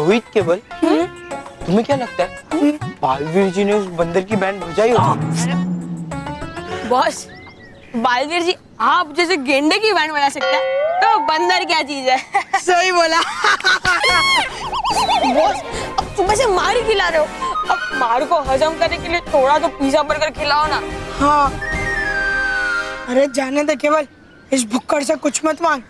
रोहित केवल, तुम्हें क्या लगता है बालवीर जी ने उस बंदर की बैंड बजाई होगी? बॉस, बालवीर जी आप जैसे गेंडे की बैंड बजा सकता है तो बंदर क्या चीज है? सही बोला। बॉस, अब सुबह से मार ही खिला रहे हो, अब मार को हजम करने के लिए थोड़ा तो पिज्जा बर्गर खिलाओ ना। हाँ, अरे जाने दे केवल, इस भुक्कड़ से कुछ मत मांग।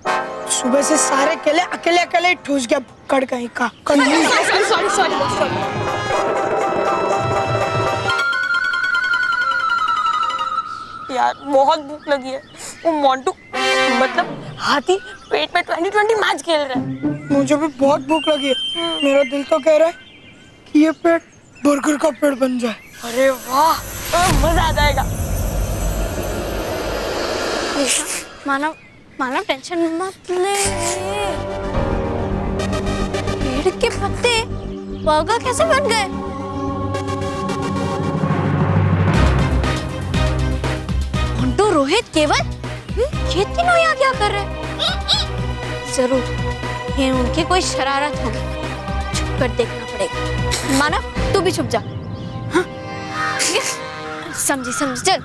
सुबह से सारे केले अकेले अकेले ठूस गया भुक्कड़ कहीं का। Sorry sorry boss, sorry. यार बहुत भूख लगी है। वो मोंटू मतलब हाथी पेट में 2020 मैच खेल रहा है। मुझे भी बहुत भूख लगी है। मेरा दिल तो कह रहा है कि ये पेट बर्गर का पेट बन जाए। अरे वाह, मजा आ जाएगा। मानव, मानव टेंशन मत ले। पेड़ के पत्ते बर्गर कैसे बन गए? मोंटू, रोहित, केवल, ये तीनों यहाँ क्या कर रहे हैं? जरूर ये उनकी कोई शरारत होगी। छुप कर देखना पड़ेगा। मानव, तू भी छुप जा। हाँ? समझी समझी, चल।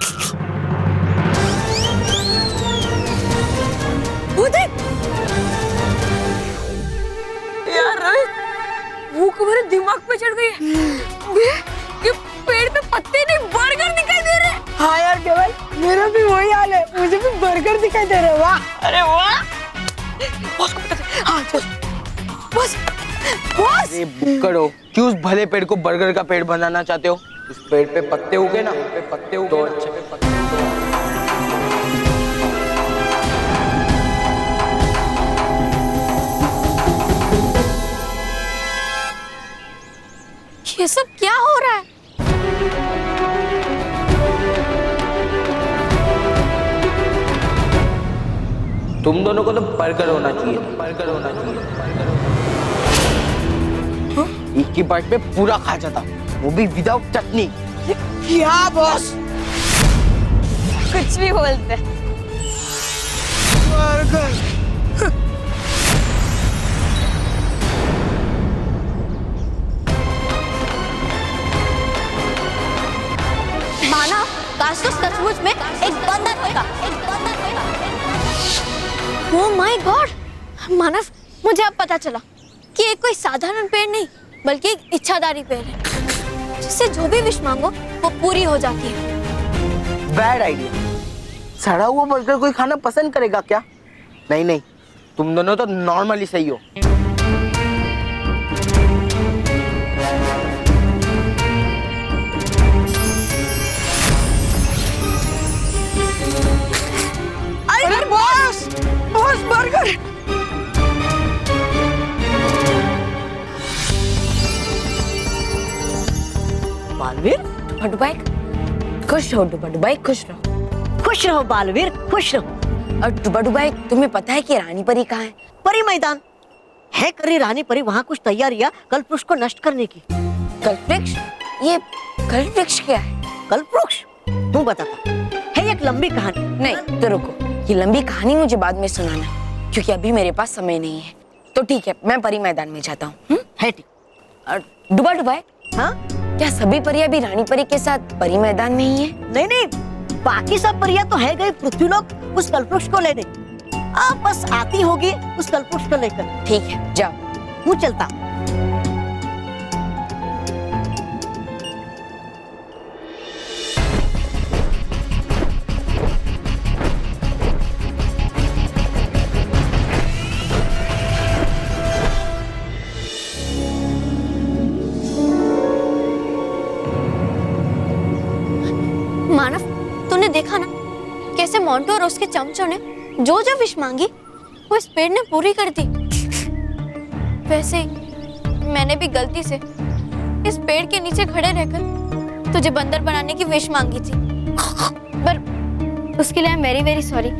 यार रोहित, भूख मेरे दिमाग पे चढ़ गई है। ये पेड़ पे पत्ते नहीं बर्गर दिखाई दे रहे हैं। हाँ यार केवल, मेरा भी वही हाल है। मुझे भी बर्गर दिखाई दे रहे हैं। वाह, अरे वाह। बॉस को पता है। हाँ चल। Boss, boss. अरे बुक्कड़ो, क्यों उस भले पेड़ को बर्गर का पेड़ बनाना चाहते हो? उस पेड़ पे पत्ते उगे ना, पत्ते उगे तो अच्छे पे पत्ते। ये सब क्या हो रहा है? तुम दोनों को तो बर्गर होना चाहिए, बर्गर होना चाहिए, बर्गर होना चाहिए। एक ही बाइट में पूरा खा जाता, वो भी विदाउट चटनी। क्या बॉस? कुछ भी बोलते। बर्गर। मानव, काश तो सचमुच में एक बंदर होगा, एक बंदर होगा। Oh my God! मानव, मुझे अब पता चला कि ये कोई साधारण पेड़ नहीं, बल्कि एक इच्छाधारी पेड़ है, जिससे जो भी विश मांगो वो पूरी हो जाती है। Bad idea. सड़ा हुआ बर्गर कोई खाना पसंद करेगा क्या? नहीं नहीं, तुम दोनों तो नॉर्मली सही हो। अरे बॉस, बॉस बर्गर। बालवीर, डुबाई खुश रहो। डुबाई खुश रहो। खुश रहो बालवीर, खुश रहो। और डुबाई, तुम्हें पता है कि रानी परी कहाँ है? परी मैदान है। करी रानी परी वहाँ कुछ तैयारियां कल्पवृक्ष को नष्ट करने की। कल्पवृक्ष? ये कल्पवृक्ष क्या है? कल्पवृक्ष तू बताता है, एक लंबी कहानी। नहीं तो रुको, ये लंबी कहानी मुझे बाद में सुनाना, क्योंकि अभी मेरे पास समय नहीं है। तो ठीक है, मैं परी मैदान में जाता हूँ। है ठीक। और डुबाई, हाँ, क्या सभी परियां भी रानी परी के साथ परी मैदान में ही है? नहीं नहीं, बाकी सब परियां तो है गई पृथ्वीलोक उस कल्पवृक्ष को लेने। आप बस आती होगी उस कल्पवृक्ष को लेकर। ठीक है, जाओ। हूँ चलता। मानव, तूने देखा ना कैसे मोंटू और उसके चमचों ने जो जो विश मांगी वो इस पेड़ ने पूरी कर दी। वैसे ही मैंने भी गलती से इस पेड़ के नीचे खड़े रहकर तुझे बंदर बनाने की विश मांगी थी, पर उसके लिए I am very very sorry.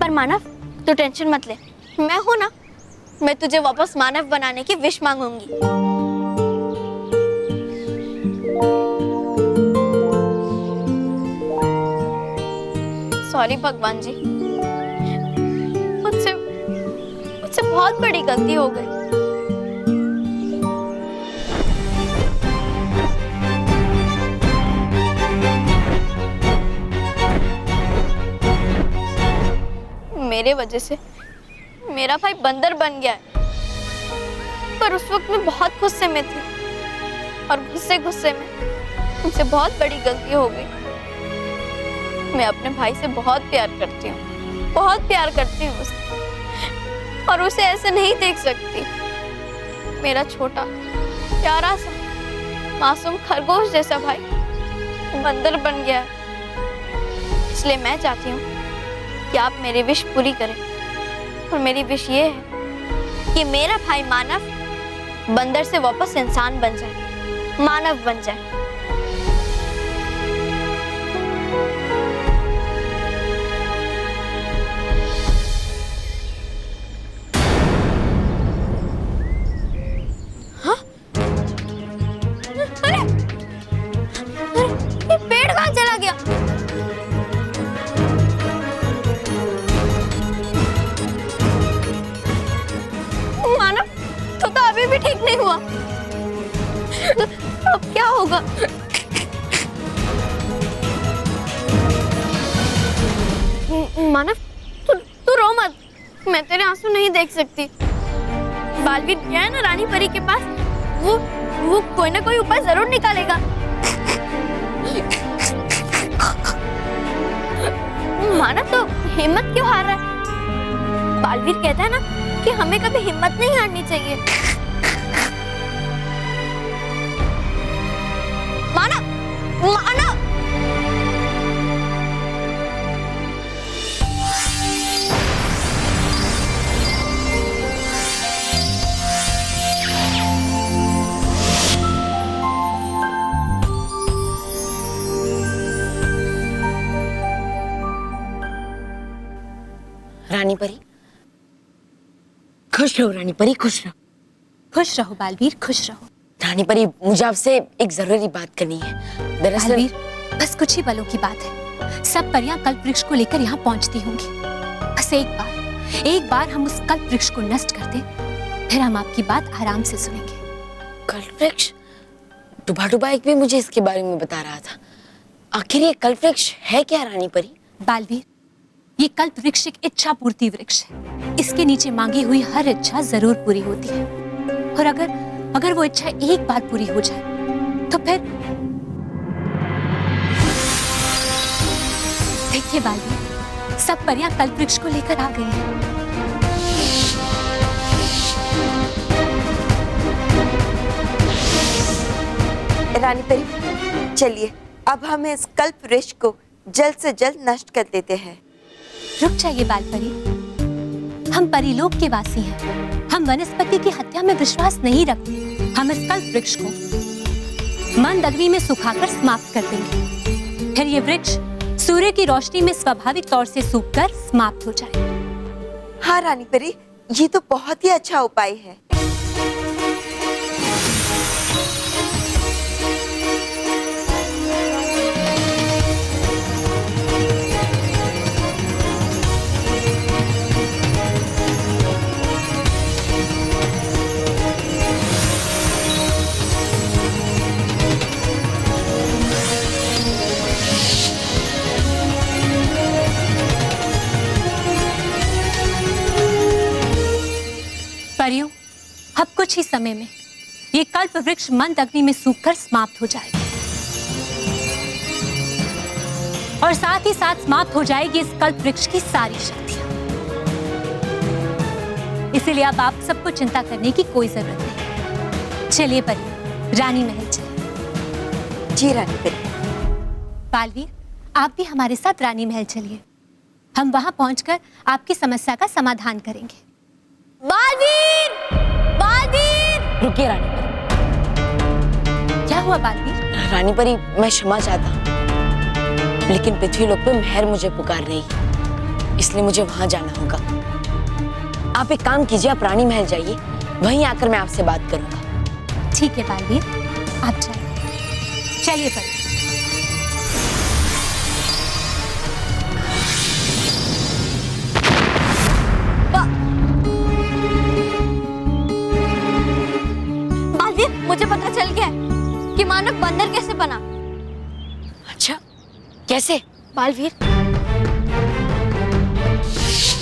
पर मानव, तू टेंशन मत ले, मैं हूं ना, मैं तुझे वापस मानव बनाने की विश मांगूंगी। सॉरी भगवान जी, मुझसे बहुत बड़ी गलती हो गई। मेरे वजह से मेरा भाई बंदर बन गया है। पर उस वक्त मैं बहुत गुस्से में थी और गुस्से में मुझसे बहुत बड़ी गलती हो गई। मैं अपने भाई से बहुत प्यार करती हूँ उससे, और उसे ऐसे नहीं देख सकती। मेरा छोटा प्यारा सा मासूम खरगोश जैसा भाई बंदर बन गया है। इसलिए मैं चाहती हूँ कि आप मेरी विश पूरी करें, और मेरी विश ये है कि मेरा भाई मानव बंदर से वापस इंसान बन जाए, मानव बन जाए। हाँ? अरे, ये पेड़ कहाँ चला गया? मानव तो अभी भी ठीक नहीं हुआ। अब क्या होगा? मानव तू रो मत, मैं तेरे आंसू नहीं देख सकती। बालवीर गया है ना रानी परी के पास, वो कोई ना कोई उपाय जरूर निकालेगा। मानव तो हिम्मत क्यों हार रहा है? बालवीर कहता है ना कि हमें कभी हिम्मत नहीं हारनी चाहिए। मानव, मानव! रानी परी, खुश रहो रानी परी, खुश रहो। खुश रहो बालवीर, खुश रहो। रानी परी, मुझे आपसे एक जरूरी बात करनी है। दरअसल बालवीर, बस कुछ ही पलों की बात है। सब परियां कल्प वृक्ष को लेकर यहाँ पहुंचती होंगी। बस एक बार हम उस कल्प वृक्ष को नष्ट कर दें, फिर हम आपकी बात आराम से सुनेंगे। कल्प वृक्ष? डुबा एक भी मुझे इसके बारे में बता रहा था। आखिर ये कल्प वृक्ष है क्या रानी परी? बालवीर, ये कल्प वृक्ष एक इच्छा पूर्ति वृक्ष है। इसके नीचे मांगी हुई हर इच्छा जरूर पूरी होती है, और अगर वो इच्छा एक बार पूरी हो जाए तो फिर देखिए बालवीर, सब परियां कल्प वृक्ष को लेकर आ गई हैं। रानी परी, चलिए अब हम इस कल्प वृक्ष को जल्द से जल्द नष्ट कर देते हैं। रुक जाइए बाल परी, हम परिलोक के वासी हैं। हम वनस्पति की हत्या में विश्वास नहीं रखते। हम इस कल्प वृक्ष को मंद अग्नि में सुखाकर समाप्त कर देंगे, फिर ये वृक्ष सूर्य की रोशनी में स्वाभाविक तौर से सूखकर समाप्त हो जाए। हाँ रानी परी, ये तो बहुत ही अच्छा उपाय है। परियों, अब कुछ ही समय में ये कल्प वृक्ष मंद अग्नि में सूखकर समाप्त हो जाएगा, और साथ ही साथ समाप्त हो जाएगी इस कल्प वृक्ष की सारी शक्तियां। इसलिए अब आप सबको चिंता करने की कोई जरूरत नहीं। चलिए परियों, रानी महल चलिए। जी रानी परी। बालवीर, आप भी हमारे साथ रानी महल चलिए। हम वहां पहुंचकर आपकी समस्या का समाधान करेंगे। बालवीर! बालवीर! रुकिए रानी परी। क्या हुआ बालवीर? रानी परी, मैं क्षमा चाहता हूँ, लेकिन पृथ्वीलोक पे मेहर मुझे पुकार रही है, इसलिए मुझे वहां जाना होगा। आप एक काम कीजिए, आप रानी महल जाइए, वहीं आकर मैं आपसे बात करूंगा। ठीक है बालवीर, आप जाइए। चलिए परी। मुझे पता चल गया कि मानव बंदर कैसे बना। अच्छा, कैसे? बालवीर,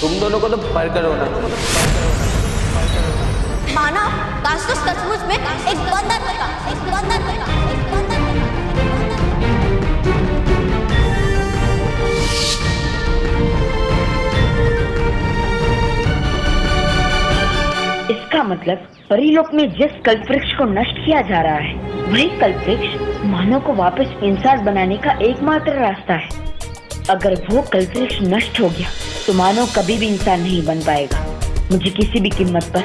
तुम दोनों को तो बर्गर होना चाहिए। माना काश तो सचमुच में एक बंदर होता, एक बंदर होता, एक बंदर होता। इसका मतलब परीलोक में जिस कल्पवृक्ष को नष्ट किया जा रहा है, वही कल्पवृक्ष मानव को वापस इंसान बनाने का एकमात्र रास्ता है। अगर वो कल्पवृक्ष नष्ट हो गया तो मानव कभी भी इंसान नहीं बन पाएगा। मुझे किसी भी कीमत पर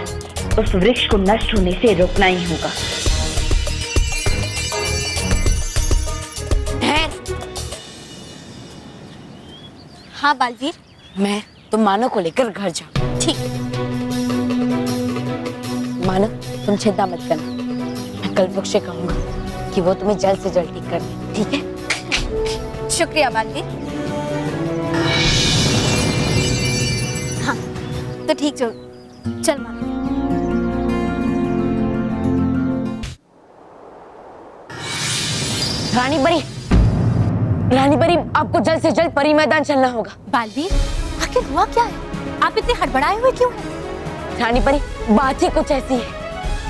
उस वृक्ष को नष्ट होने से रोकना ही होगा। हाँ बालवीर, मैं तुम मानव को लेकर घर जाओ। ठीक। मानव तुम चिंता मत करना, मैं कल्पवृक्ष से कहूंगा कि वो तुम्हें जल्द से जल्द ठीक कर दे, ठीक है? शुक्रिया बालवीर। हाँ तो ठीक जो, चल मानो। रानी परी, आपको जल्द से जल्द परी मैदान चलना होगा। बालवीर, आखिर हुआ क्या है? आप इतने हड़बड़ाए हुए क्यों हैं? रानी परी, बात ही कुछ ऐसी है,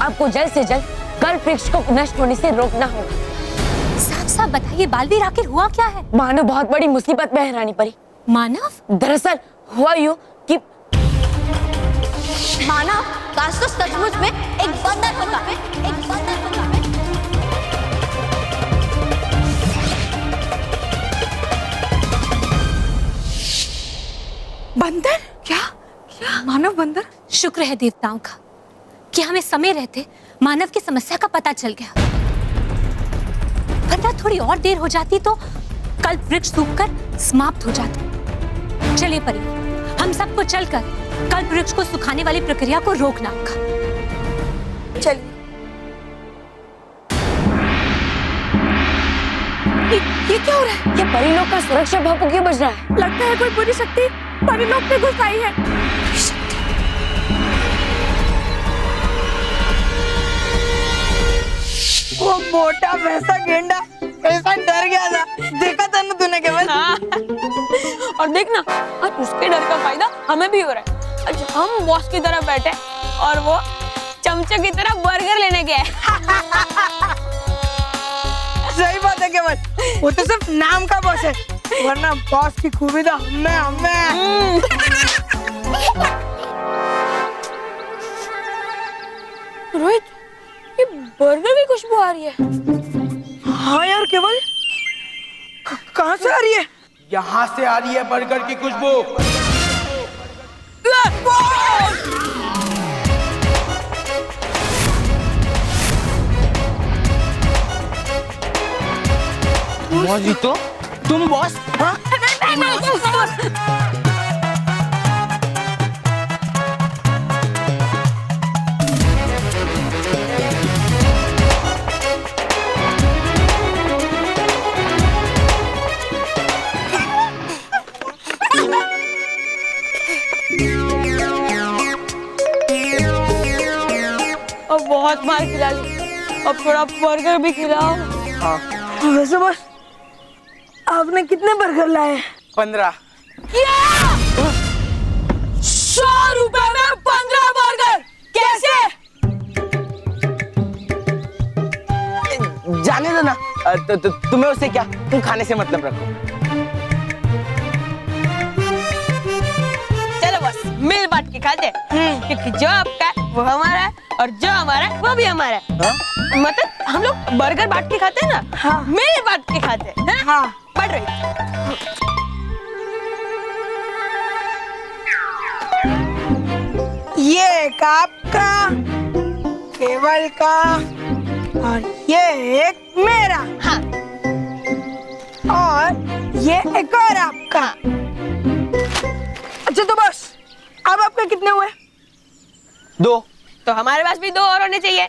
आपको जल्द से जल्द कल्पवृक्ष को नष्ट होने से रोकना होगा। साफ साफ बताइए बालवीर, आखिर हुआ क्या है? मानव बहुत बड़ी मुसीबत में है रानी परी। मानव? दरअसल हुआ यूं कि मानव काश तो सचमुच में एक बंदर होता, एक बंदर होता। बंदर? क्या? मानव बंदर? शुक्र है देवताओं का कि हमें समय रहते मानव की समस्या का पता चल गया, वरना थोड़ी और देर हो जाती तो कल्पवृक्ष सूखकर समाप्त हो जाता। चलिए परी, हम सबको चलकर कल्पवृक्ष को सुखाने वाली प्रक्रिया को रोकना होगा। चलिए। ये क्या हो रहा है? ये परीलोक का सुरक्षा भापू क्यों बज रहा है? लगता है कोई बुरी शक्ति परीलोक में घुस आई है। वो मोटा वैसा गेंडा ऐसा डर गया था, देखा था ना तूने केवल? हाँ। और देखना, आज उसके डर का फायदा हमें भी हो रहा है। आज हम बॉस की तरह बैठे और वो चमचे की तरह बर्गर लेने गए। सही बात है केवल, वो तो सिर्फ नाम का बॉस है, वरना बॉस की खूबी तो हमें रोहित, ये बर्गर की खुशबू आ रही है। हाँ यार केवल, कहाँ से आ रही है? यहाँ से आ रही है बर्गर की खुशबू। मौजी तो तुम बॉस? हाँ? अब बहुत मार खिला ली, अब थोड़ा बर्गर भी खिलाओ। हाँ। वैसे बस आपने कितने बर्गर लाए? 15। 100 रुपए में 15 बर्गर कैसे? जाने दो ना, तुम्हें उससे क्या, तुम खाने से मतलब रखो। चलो बस मिल बांट के खाते हैं, क्योंकि जो आपका है वो हमारा है और जो हमारा है वो भी हमारा है। हाँ? मतलब हम लोग बर्गर बांट के खाते हैं ना। हाँ। मिल बांट के खाते हैं। हाँ। बढ़ रही। ये एक आपका, केवल का, और ये एक मेरा। हाँ। और ये एक और आपका। अच्छा तो बस, अब आपके कितने हुए? 2। तो हमारे पास भी 2 और होने चाहिए।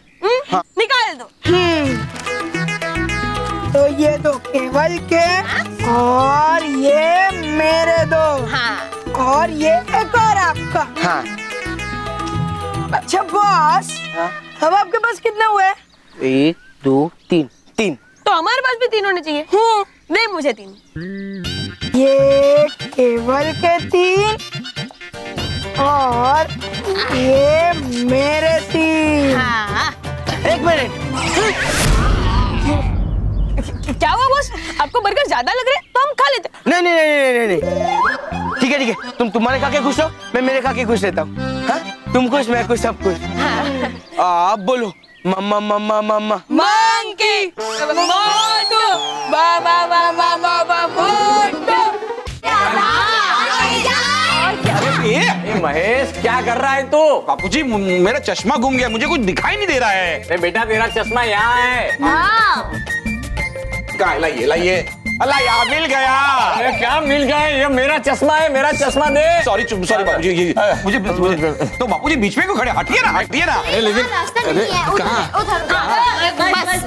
हाँ। निकाल दो। तो ये 2 केवल के और ये मेरे 2। हाँ। और ये एक और आपका। हाँ। अच्छा बॉस, हाँ? अब आपके पास कितने हुए? 1 2 3। 3। तो हमारे पास भी 3 होने चाहिए। दे मुझे 3। ये केवल के 3 और ये मेरे तीन। हाँ। एक मिनट, क्या हुआ बॉस, आपको बर्गर ज्यादा लग रहे हैं तो हम खा लेते हैं। नहीं, ठीक है, तुम तुम्हारे खा के खुश हो, मैं मेरे खा के खुश रहता हूँ। हाँ? तुम खुश, मैं खुश, सब खुश। आप बोलो मम्मा मम्मा मम्मा। मंकी मोटू बा बा बा बा बा बा मोटू। ए महेश, क्या कर रहा है तू? बापूजी मेरा चश्मा घूम गया, मुझे कुछ दिखाई नहीं दे रहा है। अरे बेटा, तेरा चश्मा यहाँ है। कहाँ? लाइए अल्लाह यार, मिल गया। अरे क्या मिल गया? ये मेरा चश्मा है, मेरा चश्मा दे। सॉरी बापूजी, ये मुझे तो बापूजी बीच में क्यों खड़े? हटिए ना। अरे लेकिन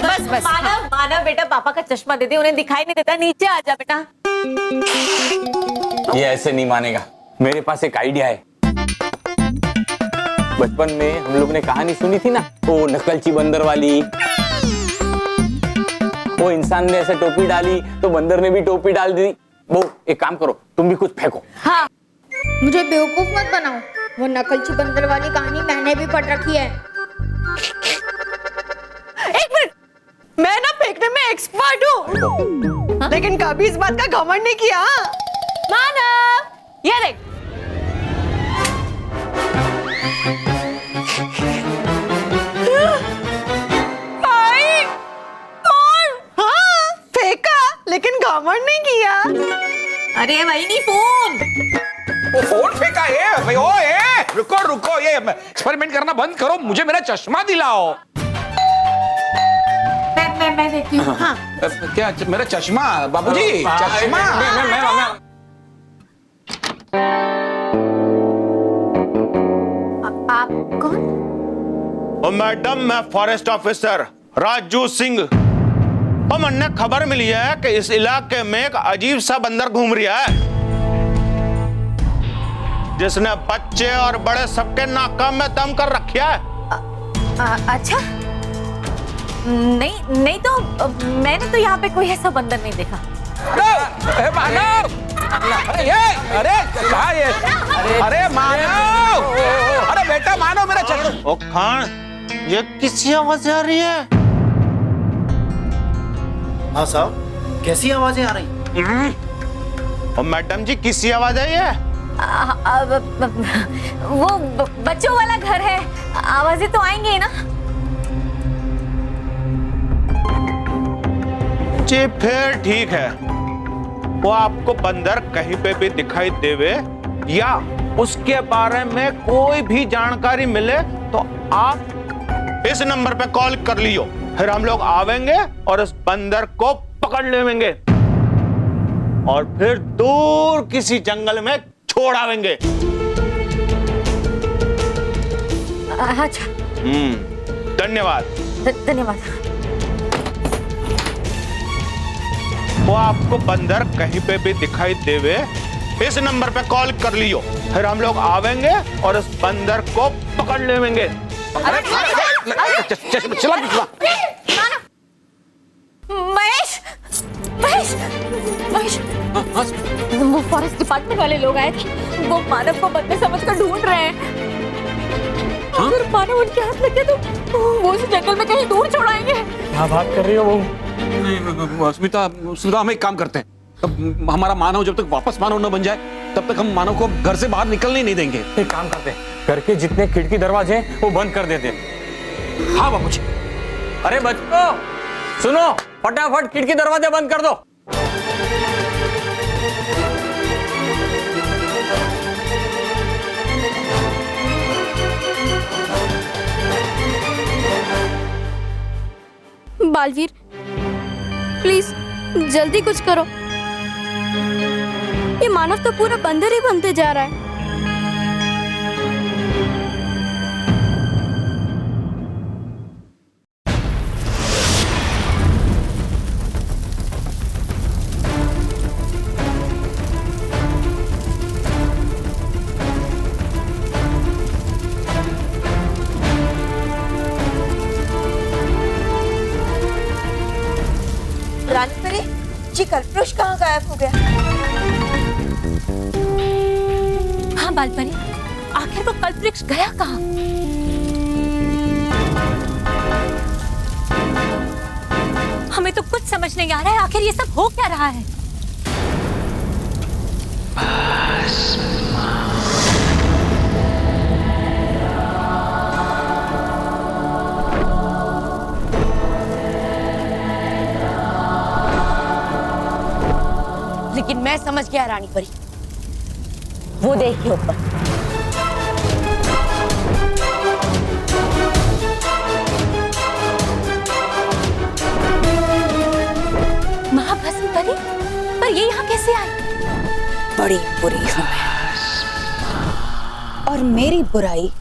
बस मानव बेटा, पापा का चश्मा दे दे, उन्हें दिखाई नहीं देता। नीचे आ जा बेटा। ये ऐसे नहीं मानेगा। मेरे पास एक आइडिया है। बचपन में हम लोग ने कहानी सुनी थी ना, वो नकलची बंदर वाली। वो इंसान ने ऐसे टोपी डाली तो बंदर ने भी टोपी डाल दी। वो एक काम करो, तुम भी कुछ फेंको। हाँ, मुझे बेवकूफ मत बनाओ। वो नकलची बंदर वाली कहानी मैंने भी पढ़ रखी है। एक मिनट, मैं ना फेंकने में एक्सपर्ट हूँ, लेकिन कभी इस बात का घमंड नहीं किया। मानव, ये देख। लेकिन घमंड नहीं किया। अरे भाई, नहीं फोन। वो फोन फेंका है भाई। रुको, ये एक्सपेरिमेंट करना बंद करो, मुझे मेरा चश्मा दिलाओ। मैं देखती हूँ। हाँ। क्या मेरा चश्मा? बाबूजी चश्मा। आप कौन? मैडम, मैं फॉरेस्ट ऑफिसर राजू सिंह। हमने खबर मिली है कि इस इलाके में एक अजीब सा बंदर घूम रहा है, जिसने बच्चे और बड़े सबके नाक में दम कर रखा है। अच्छा, नहीं तो मैंने तो यहाँ पे कोई ऐसा बंदर नहीं देखा। मानव, अरे मानव, अरे बेटा मानव, मेरा चश्मा। ओ खान, ये किसी आवाज आ रही है? हाँ साहब, कैसी आवाजें आ रही? और मैडम जी, किसी आवाज आई है? वो बच्चों वाला घर है, आवाजें तो आएंगी ना। जी फिर ठीक है। वो आपको बंदर कहीं पे भी दिखाई देवे या उसके बारे में कोई भी जानकारी मिले तो आप इस नंबर पे कॉल कर लियो। फिर हम लोग आवेंगे और इस बंदर को पकड़ लेंगे और फिर दूर किसी जंगल में छोड़ आवेंगे। अच्छा, धन्यवाद। धन्यवाद। वो आपको बंदर कहीं पे भी दिखाई देवे, इस नंबर पे कॉल कर लियो। फिर हम लोग आवेंगे और इस बंदर को पकड़ लेंगे। चला। महेश, वो फॉरेस्ट डिपार्टमेंट वाले लोग आए थे। वो मानव को बंदर समझकर ढूंढ रहे हैं। अगर मानव उनके हाथ लग गया तो वो उस जंगल में कहीं दूर छोड़ाएंगे। क्या बात कर रही हो? वो नहीं, स्मिता, हम एक काम करते हैं। तब हमारा मानव जब तक वापस मानव न बन जाए, तब तक हम मानव को घर से बाहर निकलने नहीं देंगे। एक काम करते हैं, घर के जितने खिड़की दरवाजे हैं वो बंद कर देते हैं। हाँ बाबूजी। अरे बच्चों सुनो, फटाफट खिड़की दरवाजे बंद कर दो। बालवीर, प्लीज जल्दी कुछ करो। ये मानव तो पूरा बंदर ही बनते जा रहा है। रानी परी जी, कल्पवृक्ष कहाँ गायब हो गया? हाँ बालपरी, आखिर वो कल्पवृक्ष गया कहाँ? हमें तो कुछ समझ नहीं आ रहा है, आखिर ये सब हो क्या रहा है? लेकिन मैं समझ गया रानी परी, वो देखिए ऊपर। महाभस्म परी, पर ये यहाँ कैसे आई? बड़ी बुरी हूं मैं, और मेरी बुराई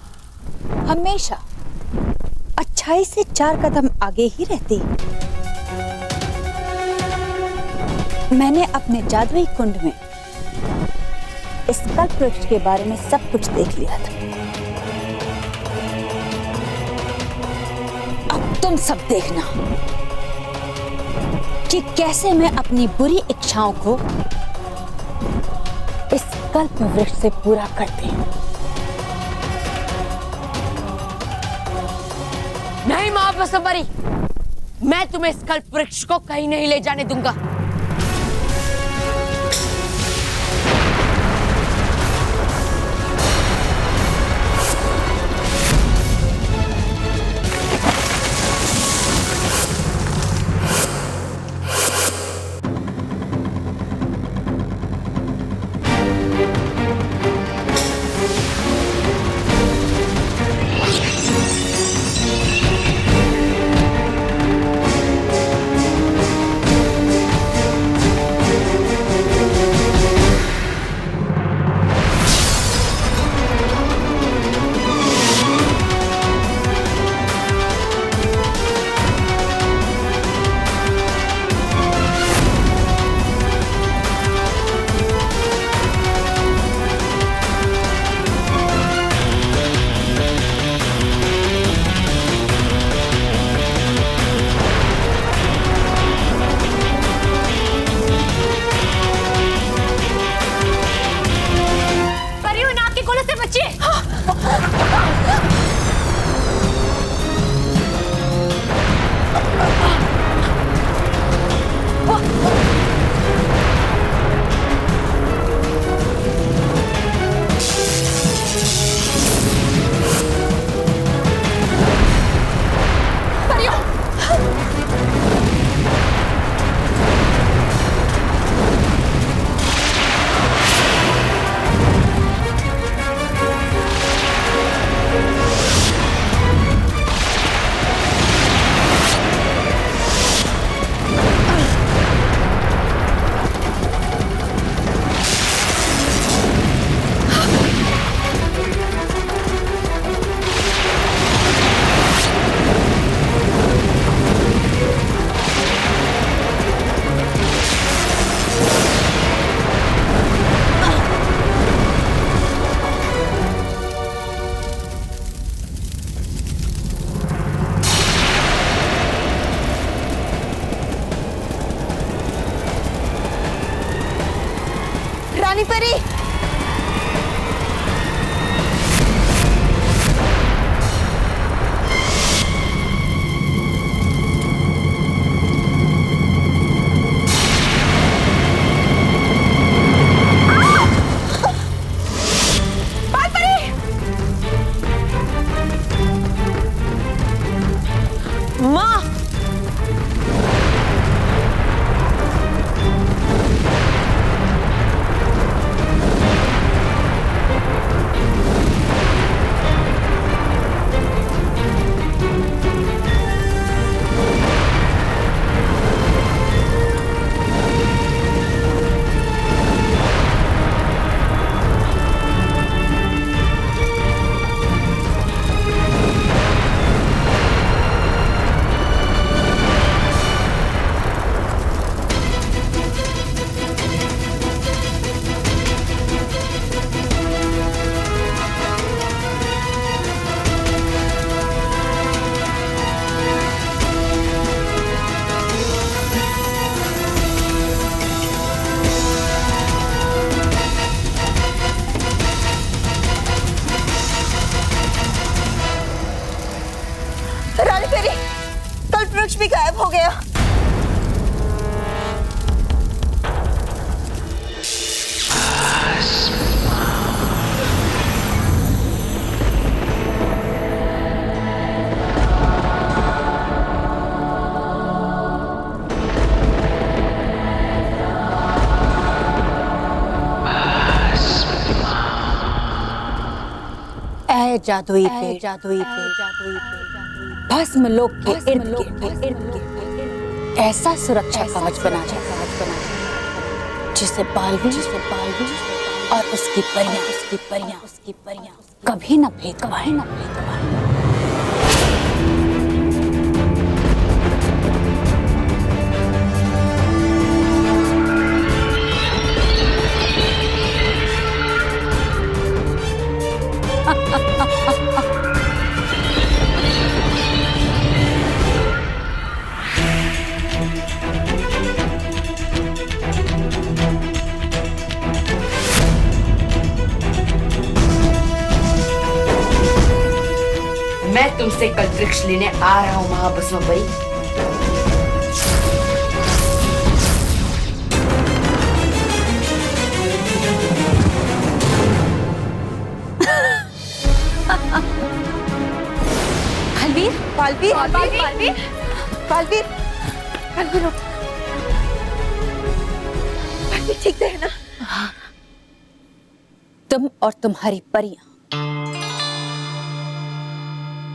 हमेशा अच्छाई से 4 कदम आगे ही रहती। मैंने अपने जादुई कुंड में इस कल्पवृक्ष के बारे में सब कुछ देख लिया था। अब तुम सब देखना कि कैसे मैं अपनी बुरी इच्छाओं को इस कल्पवृक्ष से पूरा करती हूँ। नहीं महाभस्म परी, मैं तुम्हें इस कल्पवृक्ष को कहीं नहीं ले जाने दूंगा। ऐ जादुई पेड़, जादुई पेड़, जादुई पेड़, भस्म लोक के इर्द गिर्द ऐसा सुरक्षा कवच बना जिसे बालवीर और उसकी परियां कभी न भेद पाए। मैं तुमसे कल वृक्ष लेने आ रहा हूँ महाभस्मपरी। बालवीर ठीक है ना? तुम और तुम्हारी परियां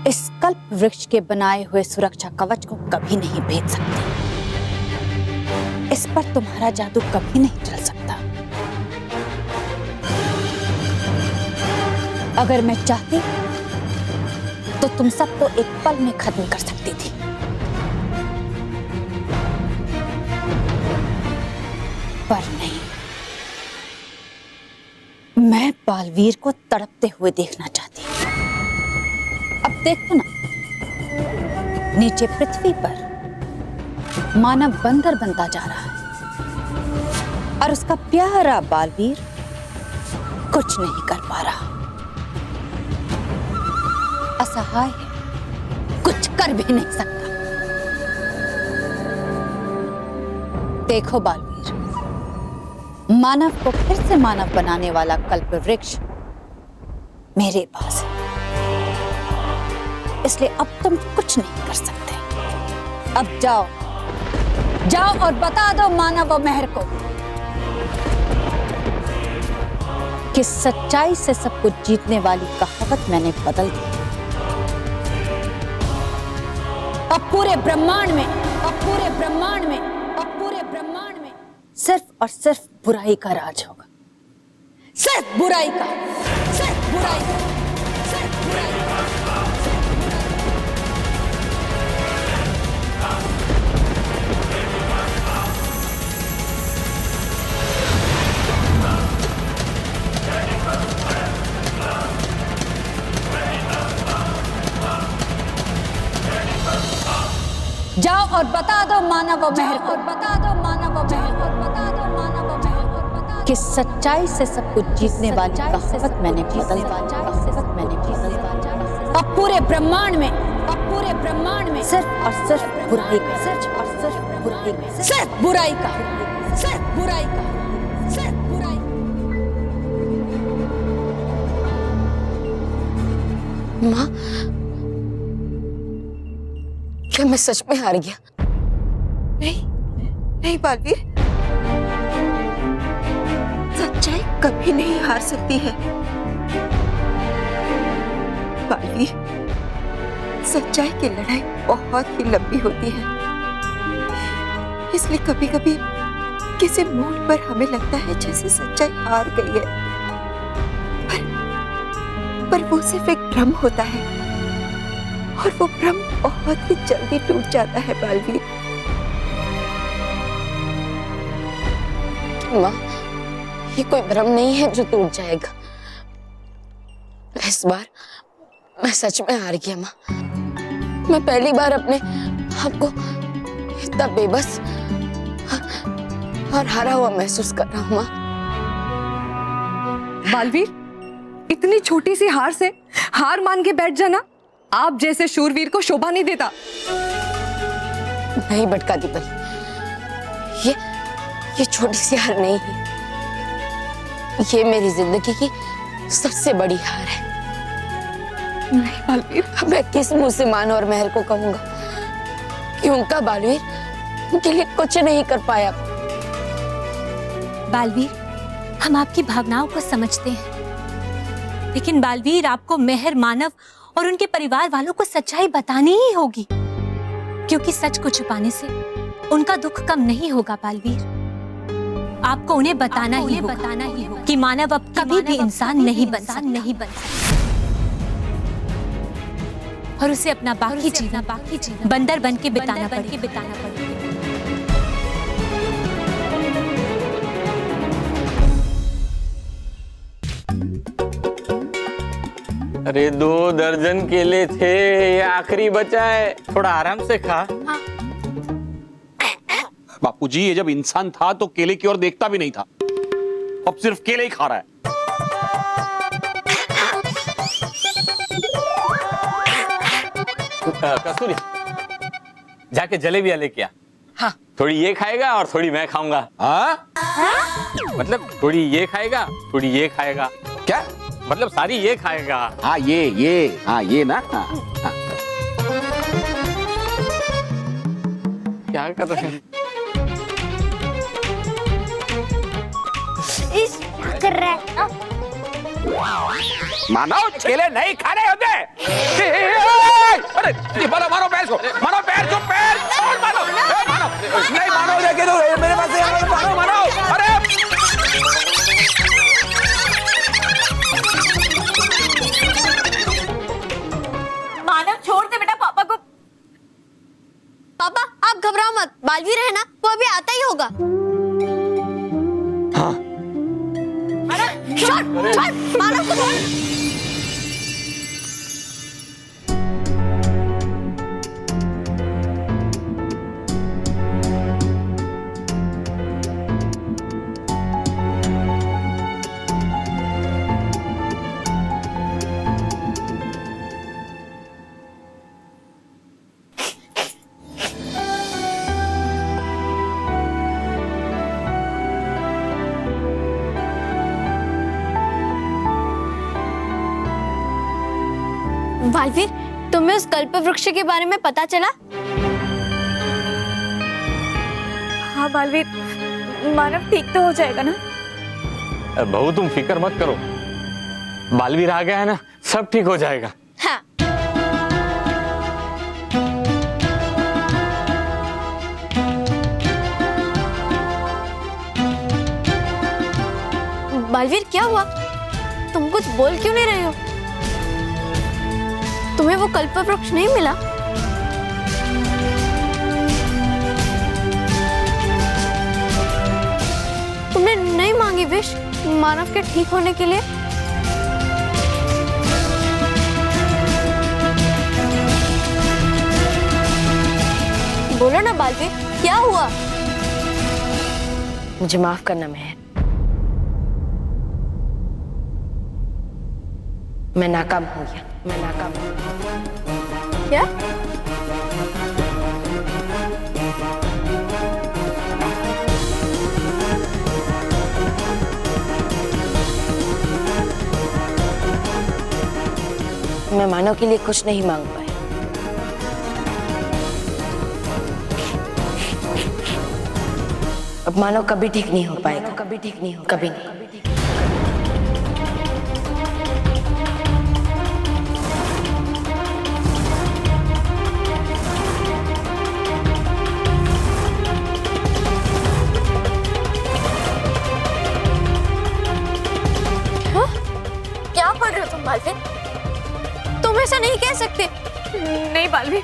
इस कल्प वृक्ष के बनाए हुए सुरक्षा कवच को कभी नहीं भेद सकते। इस पर तुम्हारा जादू कभी नहीं चल सकता। अगर मैं चाहती तो तुम सबको एक पल में खत्म कर सकती थी, पर नहीं। मैं बालवीर को तड़पते हुए देखना चाहती हूँ। अब देखो ना, नीचे पृथ्वी पर मानव बंदर बनता जा रहा है और उसका प्यारा बालवीर कुछ नहीं कर पा रहा, असहाय है, कुछ कर भी नहीं सकता। देखो बालवीर, मानव को फिर से मानव बनाने वाला कल्प वृक्ष मेरे पास है, इसलिए अब तुम कुछ नहीं कर सकते। अब जाओ और बता दो मानव और मेहर को कि सच्चाई से सब कुछ जीतने वाली कहावत मैंने बदल दी। अब पूरे ब्रह्मांड में सिर्फ और सिर्फ बुराई का राज होगा। सिर्फ बुराई का। जाओ और बता दो मानव और मेहर को, कि सच्चाई से सब कुछ जीतने वाली कहावत मैंने बदल दी। अब पूरे ब्रह्मांड में सिर्फ और सिर्फ बुराई का, सिर्फ बुराई का। माँ, क्या मैं सच में हार गया? नहीं बालवीर, सच्चाई कभी नहीं हार सकती है। बालवीर, सच्चाई की लड़ाई बहुत ही लंबी होती है, इसलिए कभी कभी किसी मोड़ पर हमें लगता है जैसे सच्चाई हार गई है, पर वो सिर्फ एक भ्रम होता है और वो भ्रम बहुत ही जल्दी टूट जाता है बालवीर। माँ, ये कोई भ्रम नहीं है जो टूट जाएगा। इस बार मैं सच में हार गया माँ। मैं पहली बार अपने आप को इतना बेबस और हारा हुआ महसूस कर रहा हूँ माँ। बालवीर, इतनी छोटी सी हार से हार मान के बैठ जाना आप जैसे शूरवीर को शोभा नहीं देता। नहीं बटका दी परी, ये छोटी सी हार नहीं है, ये मेरी जिंदगी की सबसे बड़ी हार है। नहीं बालवीर, मैं किस मुंह से मान और मेहर को कहूंगा कि उनका बालवीर उनके लिए कुछ नहीं कर पाया। बालवीर, हम आपकी भावनाओं को समझते हैं, लेकिन बालवीर, आपको मेहर, मानव और उनके परिवार वालों को सच्चाई बतानी ही होगी, क्योंकि सच को छुपाने से उनका दुख कम नहीं होगा। बालवीर, आपको उन्हें बताना ही होगा कि मानव अब कभी भी इंसान नहीं बन सकता और उसे अपना बाकी जीवन बंदर बन के बिताना पड़ेगा। अरे 2 दर्जन केले थे, ये आखिरी बचा है, थोड़ा आराम से खा। बापूजी, ये जब इंसान था तो केले की ओर देखता भी नहीं था, अब सिर्फ केले ही खा रहा है। कस्तूरी, जाके जलेबियां लेके आ। हाँ, थोड़ी ये खाएगा और थोड़ी मैं खाऊंगा। हाँ? मतलब थोड़ी ये खाएगा, थोड़ी ये खाएगा। क्या मतलब? सारी ये खाएगा। हाँ ये ना। हाँ। क्या कर रहे हैं? मानव, केले नहीं खाने होते। अरे ये मारो पैर को, मारो पैर को, पैर छोड़ मानो, मानो नहीं मानो, देखे तो मेरे पास मानो। अरे मानव, छोड़ दे बेटा पापा को। पापा, आप घबराओ मत, बालवीर है ना, वो अभी आता ही होगा। हाँ। छोड़ मानव को छोड़। बालवीर, तुम्हें उस कल्प वृक्ष के बारे में पता चला? हाँ बालवीर, मानव ठीक तो हो जाएगा ना? बहू, तुम फिक्र मत करो, बालवीर आ गया है ना, सब ठीक हो जाएगा। हाँ। बालवीर, क्या हुआ? तुम कुछ बोल क्यों नहीं रहे हो? तुम्हें वो कल्प वृक्ष नहीं मिला? तुमने नहीं मांगी विश मानव के ठीक होने के लिए? बोलो ना बालवीर, क्या हुआ? मुझे माफ करना मेहर, मैं नाकाम हो गया। क्या? मैं मानव के लिए कुछ नहीं मांग पाया। अब मानव कभी ठीक नहीं हो पाएगा, कभी नहीं। क्या पढ़ रहे हो तुम बालवीर? तुम ऐसा नहीं कह सकते। नहीं बालवीर,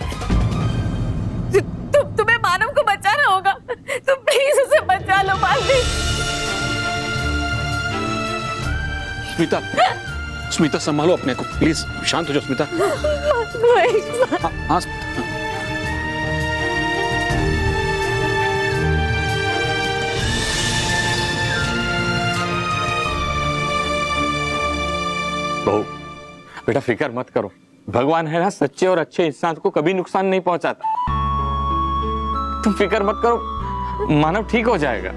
तुम्हें मानव को बचाना होगा, तुम प्लीज उसे बचा लो बालवीर। स्मिता संभालो अपने को, प्लीज शांत हो जाओ स्मिता। हाँ, बहू, बेटा फिक्र मत करो, भगवान है ना, सच्चे और अच्छे इंसान को कभी नुकसान नहीं पहुंचाता। तुम फिक्र मत करो, मानव ठीक हो जाएगा।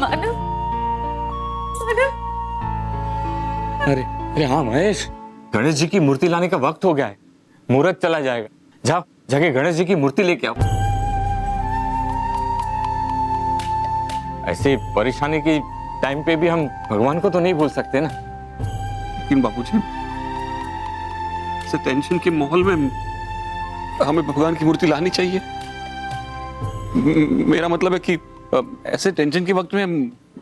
मानव। अरे हाँ महेश, गणेश जी की मूर्ति लाने का वक्त हो गया है, मुहूर्त चला जाएगा। जाओ, जाके गणेश जी की मूर्ति लेके आओ। ऐसे परेशानी की टाइम पे भी हम भगवान को तो नहीं भूल सकते ना। लेकिन बाबूजी, ऐसे टेंशन के माहौल में हमें भगवान की मूर्ति लानी चाहिए। मेरा मतलब है कि ऐसे टेंशन के वक्त में हम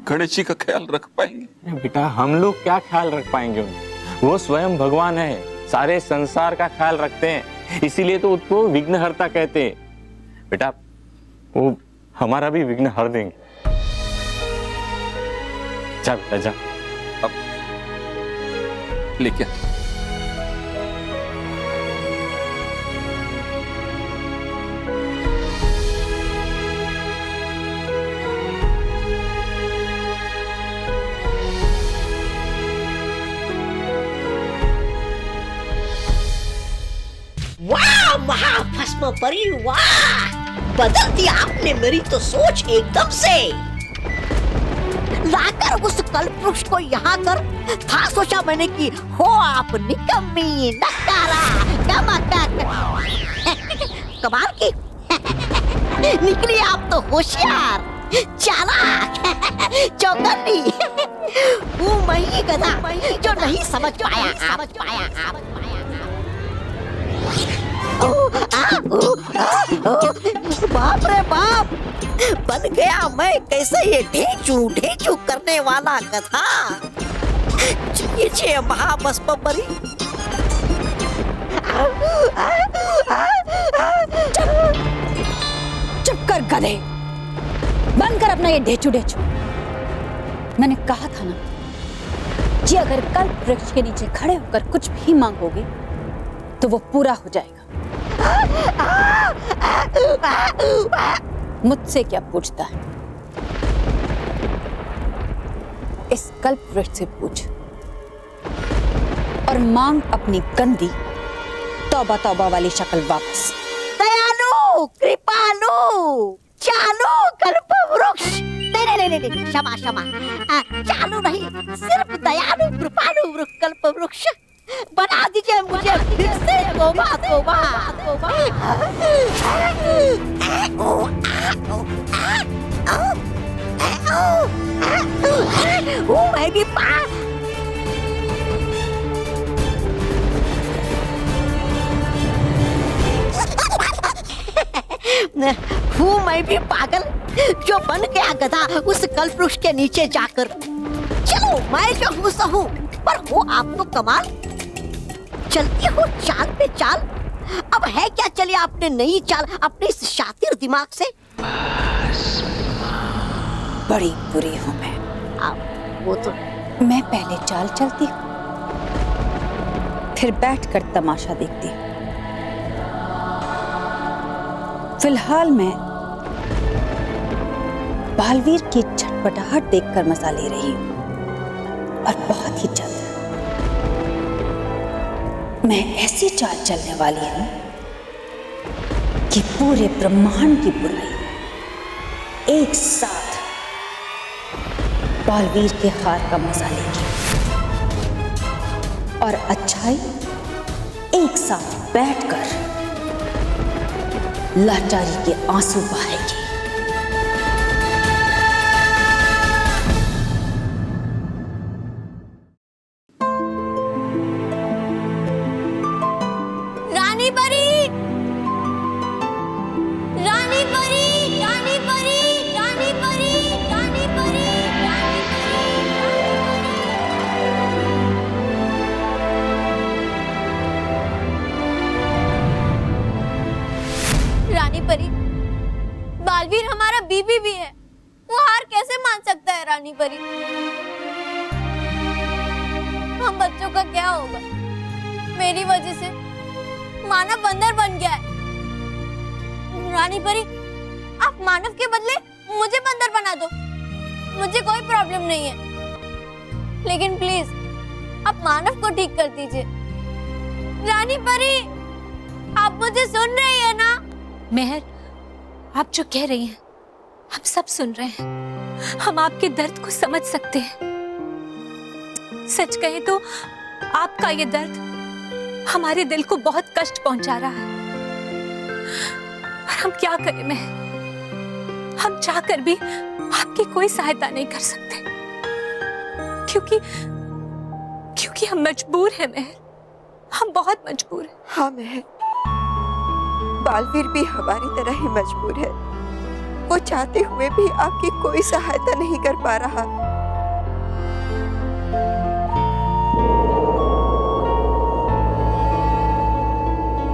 गणेश जी का ख्याल रख पाएंगे? बेटा, हम लोग क्या ख्याल रख पाएंगे उनका? वो स्वयं भगवान है, सारे संसार का ख्याल रखते हैं, इसीलिए तो उसको विघ्नहर्ता कहते हैं। बेटा, वो हमारा भी विघ्न हर देंगे। जा बेटा जा। अब लेके वाह महाभस्म परी, वाह! बदल दी आपने मेरी तो सोच एकदम से। लाकर उस कल्पवृक्ष को यहाँ कर था सोचा मैंने कि हो आप निकम्मी, नकारा, कमाल की निकली आप तो होशियार, चालाक, चौकन्नी। वो मैं गधा जो नहीं समझ पाया। बाप रे बाप, बन गया मैं कैसे ये ढेंचू करने वाला गधा। ये महाभस्म परी, चुप कर गधे, बंद कर अपना ये ढेचू। मैंने कहा था ना कि अगर कल्प वृक्ष के नीचे खड़े होकर कुछ भी मांगोगे तो वो पूरा हो जाएगा। मुझसे क्या पूछता है? इस कल्प वृक्ष से पूछ और मांग अपनी गंदी तौबा तौबा वाली शक्ल वापस। दयालु, कृपालु, चालू कल्प वृक्ष। नहीं, क्षमा। चालू नहीं, सिर्फ दयालु कृपालु कल्प वृक्ष बना दीजिए मुझे फिर से। तौबा। मैं भी मैं भी पागल जो बन गया गधा उस कल्पवृक्ष के नीचे जाकर। चलो मैं जो हूँ सहूँ, पर हो आप तो कमाल, चलती हो चाल पे चाल। अब है क्या चली आपने नई चाल अपने इस शातिर दिमाग से? बड़ी बुरी हूँ मैं। वो तो मैं पहले चाल चलती हूँ, फिर बैठकर तमाशा देखती हूँ। फिलहाल मैं बालवीर की छटपटाहट देखकर मजा ले रही हूँ, और बहुत ही जल्द मैं ऐसी चाल चलने वाली हूँ कि पूरे ब्रह्मांड की बुराई एक साथ बालवीर के हार का मजा लेगी और अच्छाई एक साथ बैठकर लाचारी के आंसू बहाएगी। रानी परी, रानी परी, रानी परी, रानी परी, रानी परी, रानी परी, बालवीर हमारा बीबी भी है, वो हार कैसे मान सकता है? रानी परी, हम बच्चों का क्या होगा? मेरी वजह से मानव बंदर बन गया है। रानी परी, आप मानव के बदले मुझे बंदर बना दो, मुझे कोई प्रॉब्लम नहीं है, लेकिन प्लीज आप मानव को ठीक कर दीजिए। रानी परी, आप मुझे सुन रही है ना? मेहर, आप जो कह रही हैं हम सब सुन रहे हैं, हम आपके दर्द को समझ सकते हैं। सच कहें तो आपका ये दर्द हमारे दिल को बहुत कष्ट पहुंचा रहा है, और हम क्या करें मेहर, हम चाहकर भी आपकी कोई सहायता नहीं कर सकते, क्योंकि हम मजबूर हैं मेहर, हम बहुत मजबूर हैं। हाँ मेहर, बालवीर भी हमारी तरह ही मजबूर है। वो चाहते हुए भी आपकी कोई सहायता नहीं कर पा रहा।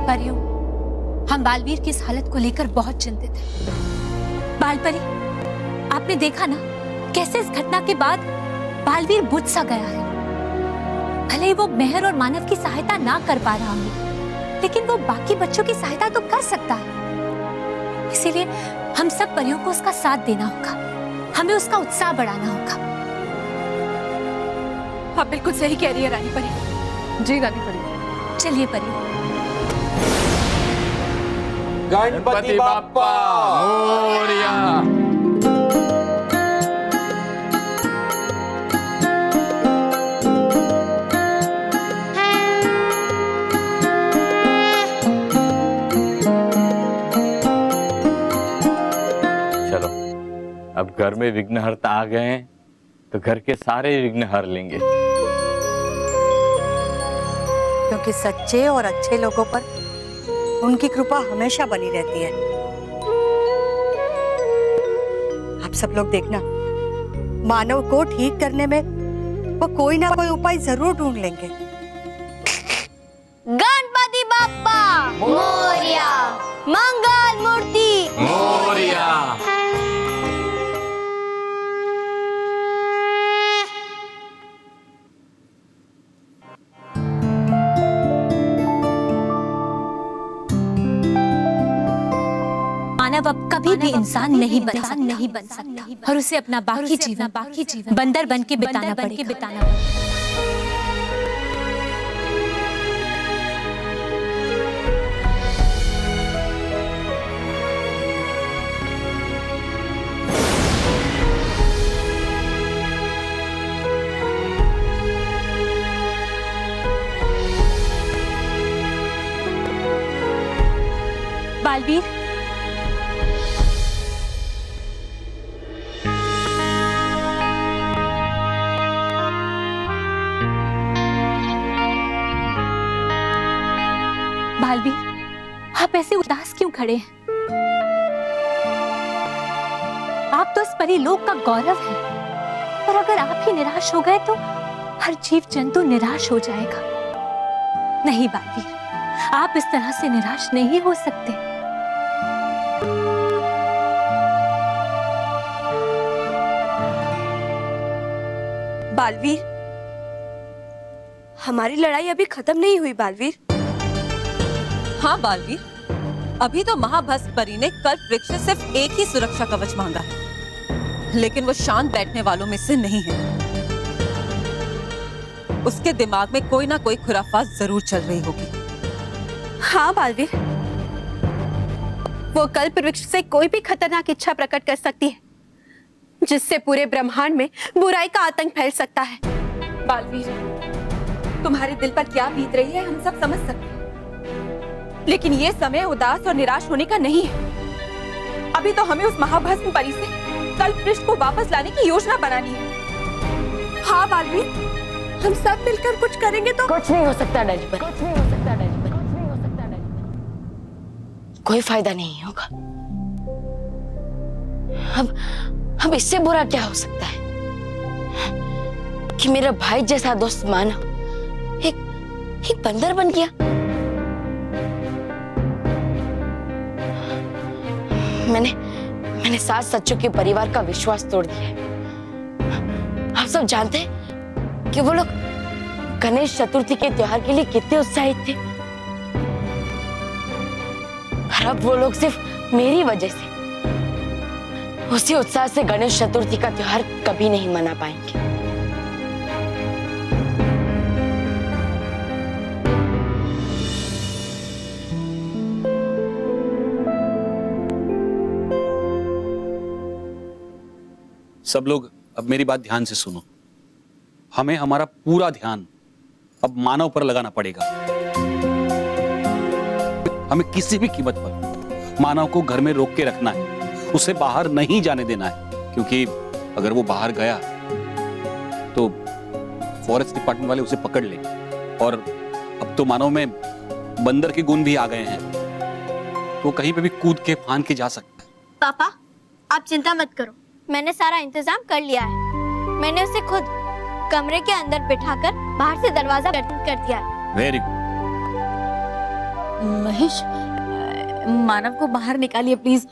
परियों, हम बालवीर की इस हालत को लेकर बहुत चिंतित हैं। बालपरी, आपने देखा ना कैसे इस घटना के बाद बालवीर बुझ सा गया है। भले ही वो मेहर और मानव की सहायता ना कर पा रहा हो, लेकिन वो बाकी बच्चों की सहायता तो कर सकता है। इसीलिए हम सब परियों को उसका साथ देना होगा, हमें उसका उत्साह बढ़ाना होगा। आप बिल्कुल सही कह रही है रानी परी। जी रानी परी। चलिए परियों। गणपति बाप्पा मोरया। चलो, अब घर में विघ्नहर्ता आ गए हैं तो घर के सारे विघ्न हर लेंगे। क्योंकि सच्चे और अच्छे लोगों पर उनकी कृपा हमेशा बनी रहती है। आप सब लोग देखना, मानव को ठीक करने में वो कोई ना कोई उपाय जरूर ढूंढ लेंगे। गणपति बाप्पा मोरया, मंगल मूर्ति मोरया। मानव अब कभी भी इंसान नहीं बन सकता और उसे अपना बाकी जीवन बंदर बन के बिताना पड़ेगा। बालवीर, बालवीर, आप ऐसे उदास क्यों खड़े हैं? आप तो इस परीलोक का गौरव हैं, और अगर आप ही निराश हो गए तो हर जीव जंतु निराश हो जाएगा। नहीं बालवीर, आप इस तरह से निराश नहीं हो सकते। बालवीर, हमारी लड़ाई अभी खत्म नहीं हुई बालवीर। हाँ बालवीर, अभी तो महाभस्म परी ने कल्प वृक्ष से सिर्फ एक ही सुरक्षा कवच मांगा है, लेकिन वो शांत बैठने वालों में से नहीं है। उसके दिमाग में कोई ना कोई खुराफात जरूर चल रही होगी। हाँ बालवीर, वो कल्प वृक्ष से कोई भी खतरनाक इच्छा प्रकट कर सकती है, जिससे पूरे ब्रह्मांड में बुराई का आतंक फैल सकता है। बालवीर, तुम्हारे दिल पर क्या बीत रही है हम सब समझ सकते हैं, लेकिन ये समय उदास और निराश होने का नहीं है। अभी तो हमें उस महाभस्म परी से कल्प वृक्ष को वापस लाने की योजना बनानी है। हाँ बालवीर, हम सब मिलकर कुछ करेंगे तो कुछ नहीं हो सकता डजपर, कोई फायदा नहीं होगा। अब इससे बुरा क्या हो सकता है कि मेरा भाई जैसा दोस्त मानव एक बंदर बन गया। मैंने सास सच्चों के परिवार का विश्वास तोड़ दिया है। आप सब जानते हैं कि वो लोग गणेश चतुर्थी के त्योहार के लिए कितने उत्साहित थे, और अब वो लोग सिर्फ मेरी वजह से उसी उत्साह से गणेश चतुर्थी का त्योहार कभी नहीं मना पाएंगे। सब लोग अब मेरी बात ध्यान से सुनो। हमें हमारा पूरा ध्यान अब मानव पर लगाना पड़ेगा। हमें किसी भी कीमत पर मानव को घर में रोक के रखना है, उसे बाहर नहीं जाने देना है, क्योंकि अगर वो बाहर गया तो फॉरेस्ट डिपार्टमेंट वाले उसे पकड़ लेंगे, और अब तो मानव में बंदर के गुण भी आ गए हैं, वो कहीं पे भी कूद के फान के जा सकता है। पापा आप चिंता मत करो, मैंने सारा इंतजाम कर लिया है। मैंने उसे खुद कमरे के अंदर बिठाकर बाहर से दरवाजा बंद कर दिया है। Very good. महेश, मानव को बाहर निकालिए प्लीज,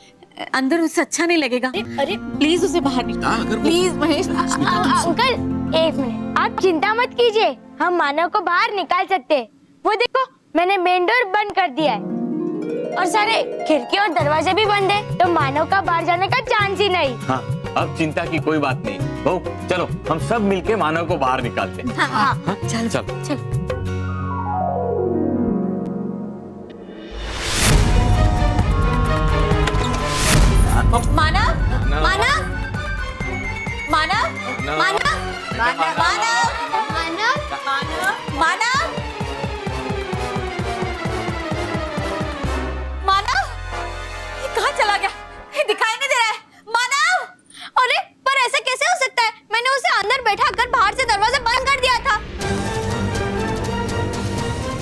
अंदर उसे अच्छा नहीं लगेगा। अरे प्लीज उसे बाहर निकालिए प्लीज महेश। अंकल एक मिनट, आप चिंता मत कीजिए, हम मानव को बाहर निकाल सकते हैं। वो देखो मैंने मेन डोर बंद कर दिया है और सारे खिड़की और दरवाजे भी बंद है, तो मानव का बाहर जाने का चांस ही नहीं। हाँ, अब चिंता की कोई बात नहीं। बहू चलो हम सब मिलके मानव को बाहर निकालते हैं। हाँ, चल चल चल। मानव मानव मानव मानव मानव मानव मानव ये कहाँ चला गया? ये दिखाई नहीं दे रहा है। मानव! अरे पर ऐसे कैसे हो सकता है? मैंने उसे अंदर बैठा कर बाहर से दरवाजा बंद कर दिया था।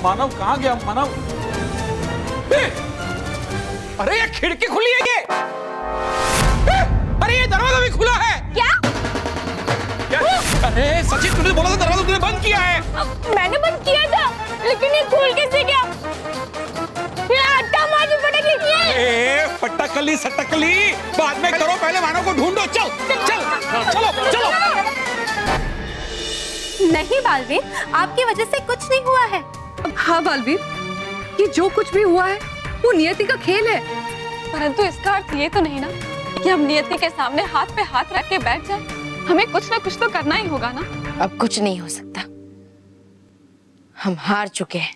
मानव कहाँ गया? मानव, अरे ये खिड़की खुली है ये, अरे ये दरवाजा भी खुला है। क्या? अरे सचिन, तूने बोला था दरवाजा तूने बंद किया है। मैंने बंद किया था, लेकिन ये खुल कैसे गया? ये अट्टा मारनी पड़ेगी। ए पट्टाकली सट्टाकली बाद में करो, पहले मानव को ढूंढो। चल चल चलो चलो। नहीं बालवीर, आपकी वजह से कुछ नहीं हुआ है। हाँ बालवीर, ये जो कुछ भी हुआ है वो नियति का खेल है, परंतु इसका अर्थ ये तो नहीं ना कि हम नियति के सामने हाथ पे हाथ रख के बैठ जाएं। हमें कुछ ना कुछ तो करना ही होगा ना। अब कुछ नहीं हो सकता, हम हार चुके हैं।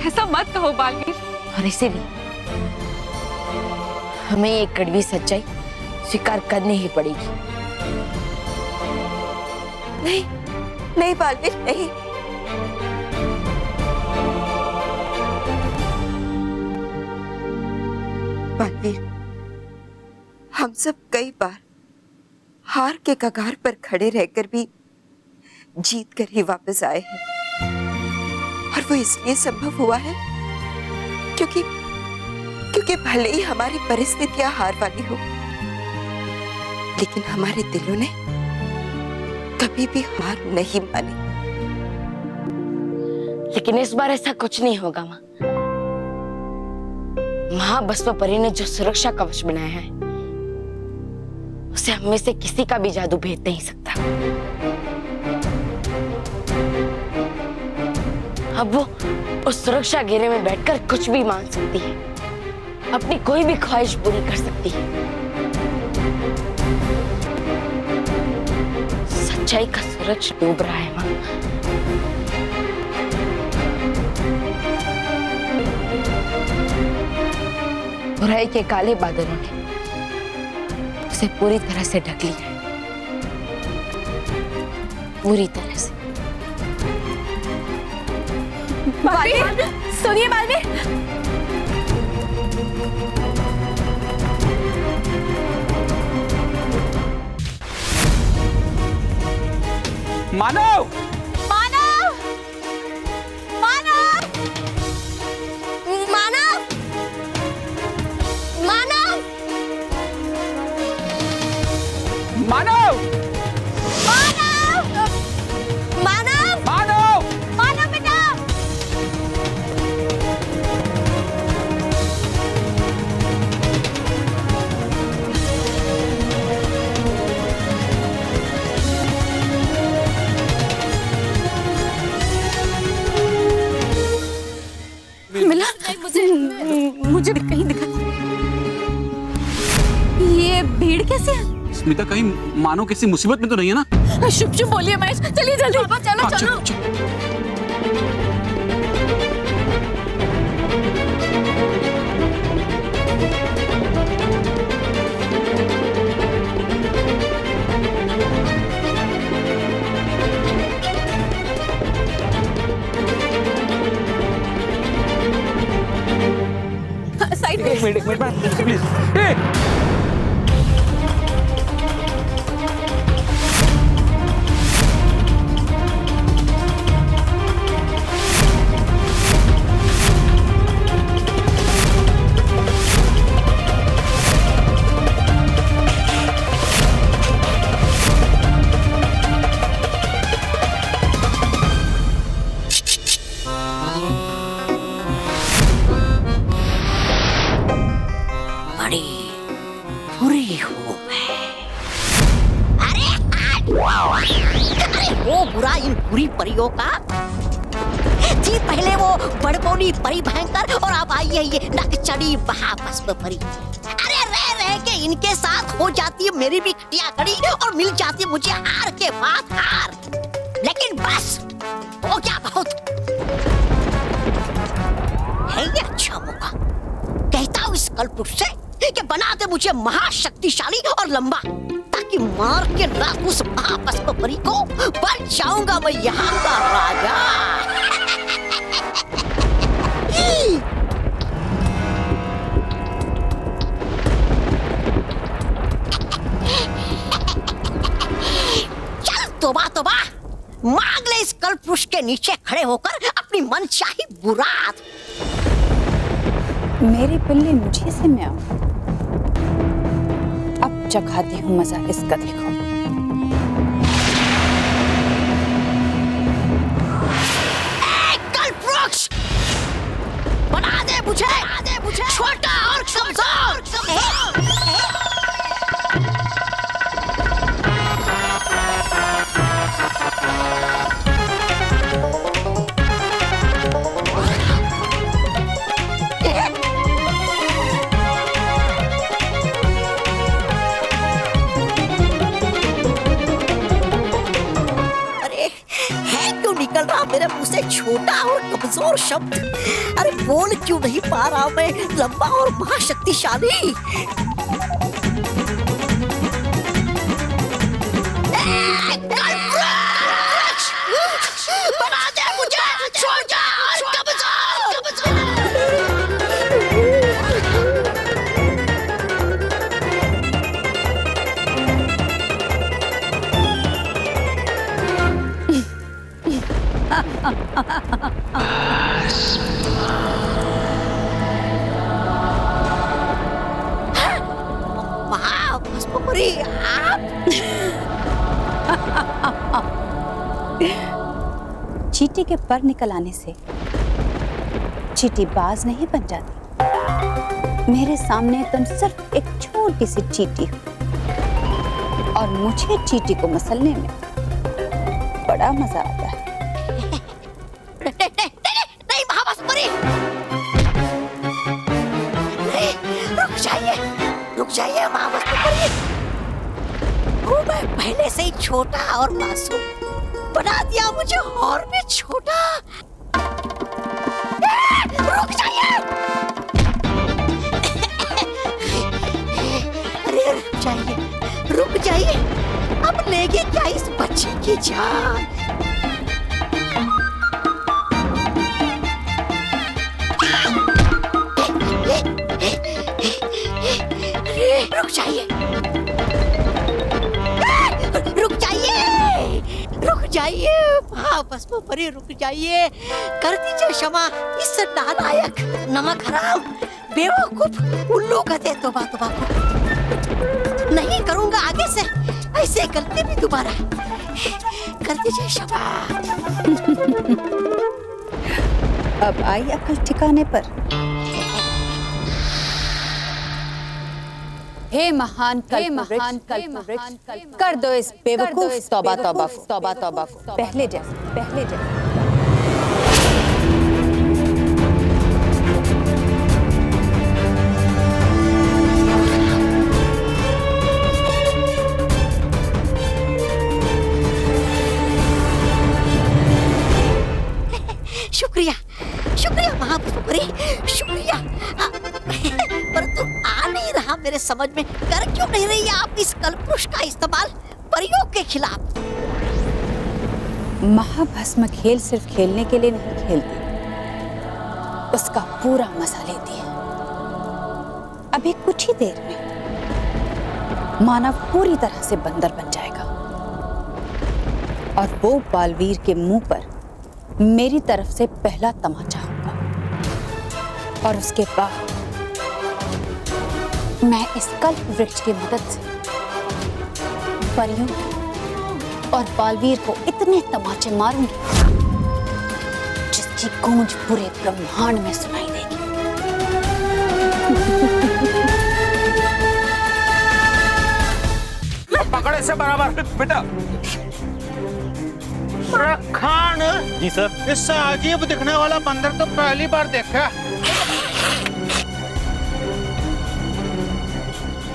ऐसा मत कहो बालवीर। और इसीलिए हमें ये कड़वी सच्चाई स्वीकार करनी ही पड़ेगी। नहीं नहीं बालवीर, नहीं। बालवीर, हम सब कई बार हार के कगार पर खड़े रहकर भी जीत कर ही वापस आए हैं, और वो इसलिए संभव हुआ है क्योंकि भले ही हमारी परिस्थितियां हार वाली हो, लेकिन हमारे दिलों ने कभी भी हार नहीं मानी। लेकिन इस बार ऐसा कुछ नहीं होगा माँ। महाभस्म परी ने जो सुरक्षा कवच बनाया है उसे हमें से किसी का भी जादू भेद नहीं सकता। अब वो उस सुरक्षा घेरे में बैठकर कुछ भी मांग सकती है, अपनी कोई भी ख्वाहिश पूरी कर सकती है। सच्चाई का सूरज डूब रहा है मां। बुराई के काले बादलों ने उसे पूरी तरह से ढक लिया है, पूरी तरह से। बालवीर, सुनिए बालवीर। मानव, मानव, मानव, मानव, मानव, मानव, मानव, मानव, मानव, मानव बेटा। मिला? मुझे कहीं दिखा। ये भीड़ कैसे है? स्मिता, कहीं मानो किसी मुसीबत में तो नहीं है ना? शुभ शुभ बोलिए महेश, चलिए जल्दी। पापा चलो हाँ, चलो। एक मिनट प्लीज। हो बुरा इन बुरी परियों का। जी पहले वो बड़बोली परी भयंकर और अब आई है ये नकचड़ी महाभस्म परी। अरे रह रह के इनके साथ हो जाती है मेरी भी खटिया खड़ी और मिल जाती है मुझे हार के बाद हार। लेकिन बस हो क्या बहुत है ये अच्छा मौका। कहता हूँ इस कलपुरुष से कि बना दे मुझे महाशक्तिशाली और लंबा, ताकि मार के रात उस महाभस्म परी को बन जाऊंगा मैं यहाँ का राजा। चल तोबा तोबा, मांग ले इस कलपुरुष के नीचे खड़े होकर अपनी मनचाही मुराद। मेरी पिल्ली मुझे से मैं आऊं। अब चखाती हूँ मजा इसका, देखो। कलपुरुष बना दे मुझे छोटा और कमजोर। निकल रहा मेरे मुंह से छोटा और कमजोर शब्द। अरे बोल क्यों नहीं पा रहा मैं लंबा और महाशक्तिशाली। बना दे मुझे छोटा और कमजोर। महाभस्मपुरी आप। चींटी के पर निकल आने से चींटी बाज नहीं बन जाती। मेरे सामने तुम सिर्फ एक छोटी सी चींटी हो और मुझे चींटी को मसलने में बड़ा मजा आता है। नहीं महाभस्मपुरी, रुक जाइए महाभस्मपुरी। वो मैं पहले से ही छोटा और मासूम, बना दिया मुझे और भी छोटा। रुक जाइए। अरे रुक जाइए। अब लेंगे क्या इस बच्चे की जान। रुक जाइए महाभस्मपुरी, रुक जाइए। कर दीजिए क्षमा इस नालायक, नमक हराम, बेवकूफ उल्लू गधे तोबा को। नहीं करूंगा आगे से ऐसे गलती भी दोबारा। कर दीजिए क्षमा। अब आई अकल ठिकाने पर। हे महान कल्पवृक्ष, कर दो इस बेवकूफ तौबा तौबा पहले जैसे। शुक्रिया महाभस्मपुरी, शुक्रिया। परंतु आ नहीं रहा मेरे समझ में, कर क्यों नहीं रही आप इस कलपुरुष का इस्तेमाल परियों के खिलाफ। महाभस्म खेल सिर्फ खेलने के लिए नहीं खेलती, उसका पूरा मजा लेती है। अभी कुछ ही देर में मानव पूरी तरह से बंदर बन जाएगा और वो बालवीर के मुंह पर मेरी तरफ से पहला तमाचा होगा और उसके बाद मैं इस कल्प वृक्ष की मदद से परियों और बालवीर को इतने तमाचे मारूंगी जिसकी गूंज पूरे ब्रह्मांड में सुनाई देगी। पकड़े से बराबर बेटा। खान जी सर। इससे अजीब दिखने वाला बंदर तो पहली बार देखा।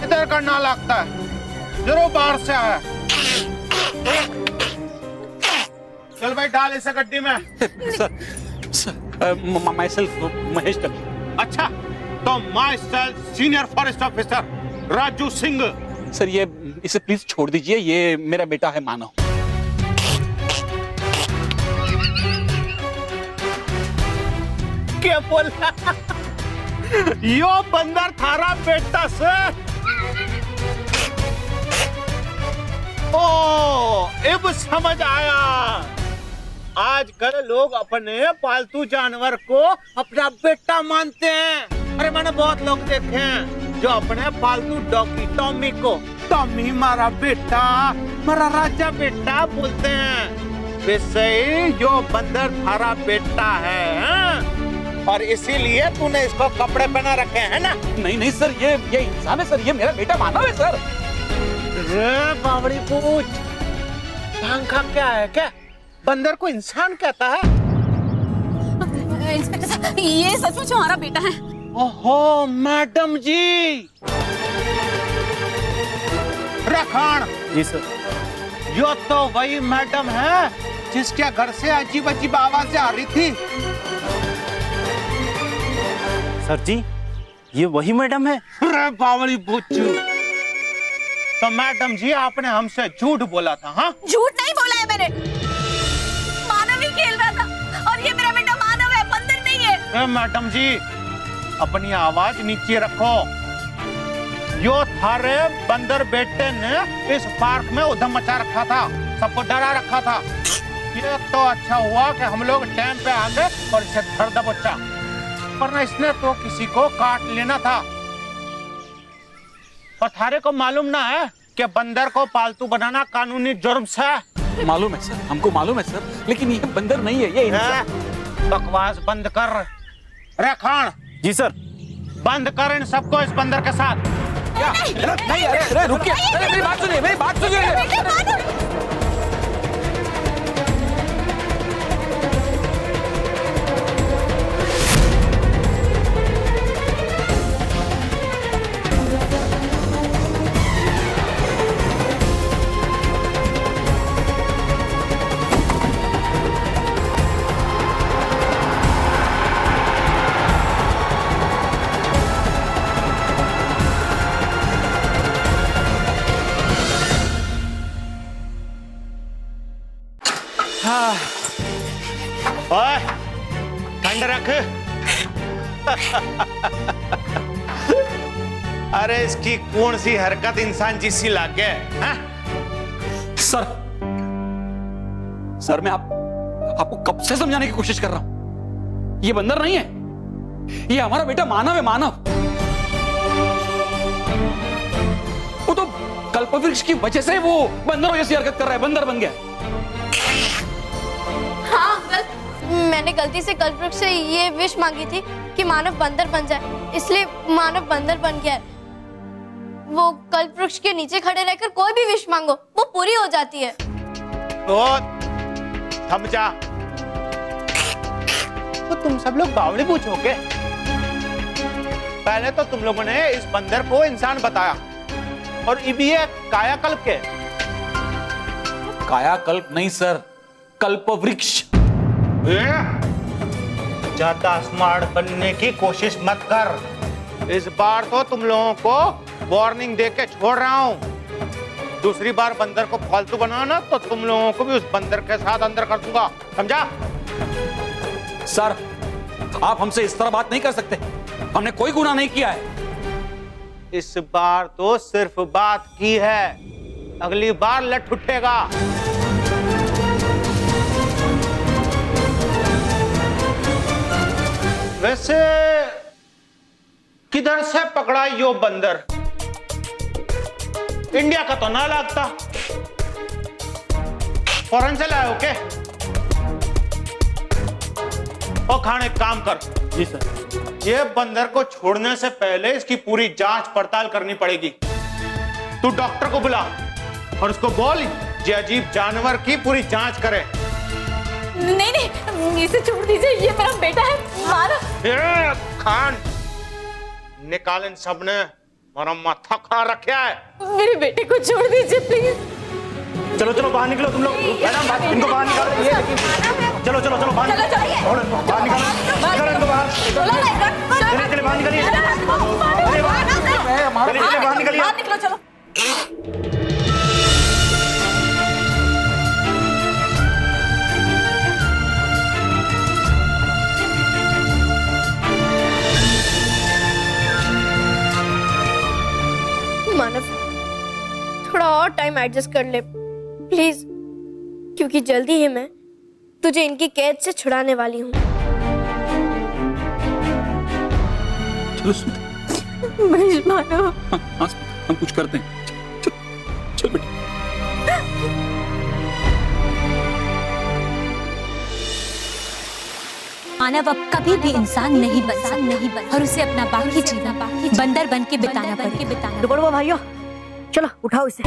इधर करना लगता है, जरूर बाहर से आया। चल भाई डाल इसे गड्डी में। सर माई सेल्फ महेश कल। अच्छा तो my self senior forest officer Raju Singh. Sir ये इसे प्लीज छोड़ दीजिए, ये मेरा बेटा है मानव। क्या बोला? यो बंदर थारा बेटा सर। ओ अब समझ आया। आजकल लोग अपने पालतू जानवर को अपना बेटा मानते हैं। अरे मैंने बहुत लोग देखे हैं जो अपने पालतू डॉगी टॉमी को टॉमी मारा बेटा, मारा राजा बेटा बोलते हैं। वैसे ही यो बंदर थारा बेटा है और इसीलिए तूने इसको कपड़े पहना रखे हैं ना? नहीं नहीं सर, ये इंसान है सर, ये मेरा बेटा मानव है सर। रे बावड़ी पूछ, पंखा क्या है क्या? बंदर को इंसान कहता है? इंस्पेक्टर साहब, ये सचमुच हमारा बेटा है। ओहो मैडम जी। रखान जी सर। यो तो वही मैडम है जिसके घर से अजीब अजीब आवाजें आ रही थी। सर जी ये वही मैडम है। अरे बावड़ी बुच्चू, तो मैडम जी आपने हमसे झूठ बोला था? हाँ झूठ नहीं बोला है मैंने, मानव ही खेल रहा था और ये मेरा बेटा मानव है, बंदर नहीं है। मैडम जी अपनी आवाज नीचे रखो। यो थारे बंदर बेटे ने इस पार्क में उधम मचा रखा था, सबको डरा रखा था। ये तो अच्छा हुआ कि हम लोग टाइम पे आ गए और इसे धर दबोचा, वरना इसने तो किसी को काट लेना था। और थारे को मालूम ना है कि बंदर को पालतू बनाना कानूनी जुर्म है? मालूम है सर, हमको मालूम है सर, लेकिन ये बंदर नहीं है, ये इंसान। बकवास बंद कर। रे खान जी सर। बंद कर इन सबको इस बंदर के साथ। क्या? नहीं अरे रुकिए, अरे मेरी बात सुनिए, मेरी बात सुनिए। ओए ठंड रख। अरे इसकी कौन सी हरकत इंसान जैसी लागे? सर मैं आपको कब से समझाने की कोशिश कर रहा हूं, ये बंदर नहीं है, ये हमारा बेटा मानव है, मानव। वो तो कल्पवृक्ष की वजह से वो बंदरों जैसी हरकत कर रहा है, बंदर बन गया। हाँ अंकल, मैंने गलती से कल्पवृक्ष से ये विश मांगी थी कि मानव बंदर बन जाए, इसलिए मानव बंदर बन गया। वो कल्पवृक्ष के नीचे खड़े रहकर कोई भी विश मांगो वो पूरी हो जाती है। तो थम जा। तो तुम सब लोग बावड़ी पूछोगे? पहले तो तुम लोगों ने इस बंदर को इंसान बताया और अब ये कायाकल्प के। कायाकल्प नहीं सर, कल्पवृक्ष। ज्यादा स्मार्ट बनने की कोशिश मत कर। इस बार तो तुम लोगों को वार्निंग देके छोड़ रहा हूं। दूसरी बार बंदर को फालतू बनाना तो तुम लोगों को भी उस बंदर के साथ अंदर कर दूंगा, समझा? सर आप हमसे इस तरह बात नहीं कर सकते, हमने कोई गुनाह नहीं किया है। इस बार तो सिर्फ बात की है, अगली बार लट उठेगा। वैसे किधर से पकड़ा यो बंदर? इंडिया का तो ना लगता, फॉरेन से लाए हो क्या? ओ खान एक काम कर। जी सर। ये बंदर को छोड़ने से पहले इसकी पूरी जांच पड़ताल करनी पड़ेगी। तू डॉक्टर को बुला और उसको बोल ये अजीब जानवर की पूरी जांच करे। नहीं नहीं, इसे छोड़ दीजिए, ये मेरा बेटा है मानव। खान निकाल इन सब ने, हमारा माथा खा रखा है। मेरे बेटे को छोड़ दीजिए प्लीज। चलो चलो बाहर निकलो तुम लोग, मैडम इनको बाहर निकालो। चलो चलो चलो बाहर निकालो, बाहर निकालो, निकालो इनको बाहर। चलिए चलिए बाहर निकलिए, चलिए बाहर निकलिए, बाहर निकलो चलो। मानव, थोड़ा और टाइम एडजस्ट कर ले प्लीज, क्योंकि जल्दी ही मैं तुझे इनकी कैद से छुड़ाने वाली हूँ। चलो स्मिता, मानव, हाँ हम कुछ करते हैं। चल बेटी। मानव अब कभी भी इंसान नहीं बन और उसे अपना बाकी जीवन बंदर बन के बिताना पड़ेगा। दुबड़वा भाइयों, चलो उठाओ इसे।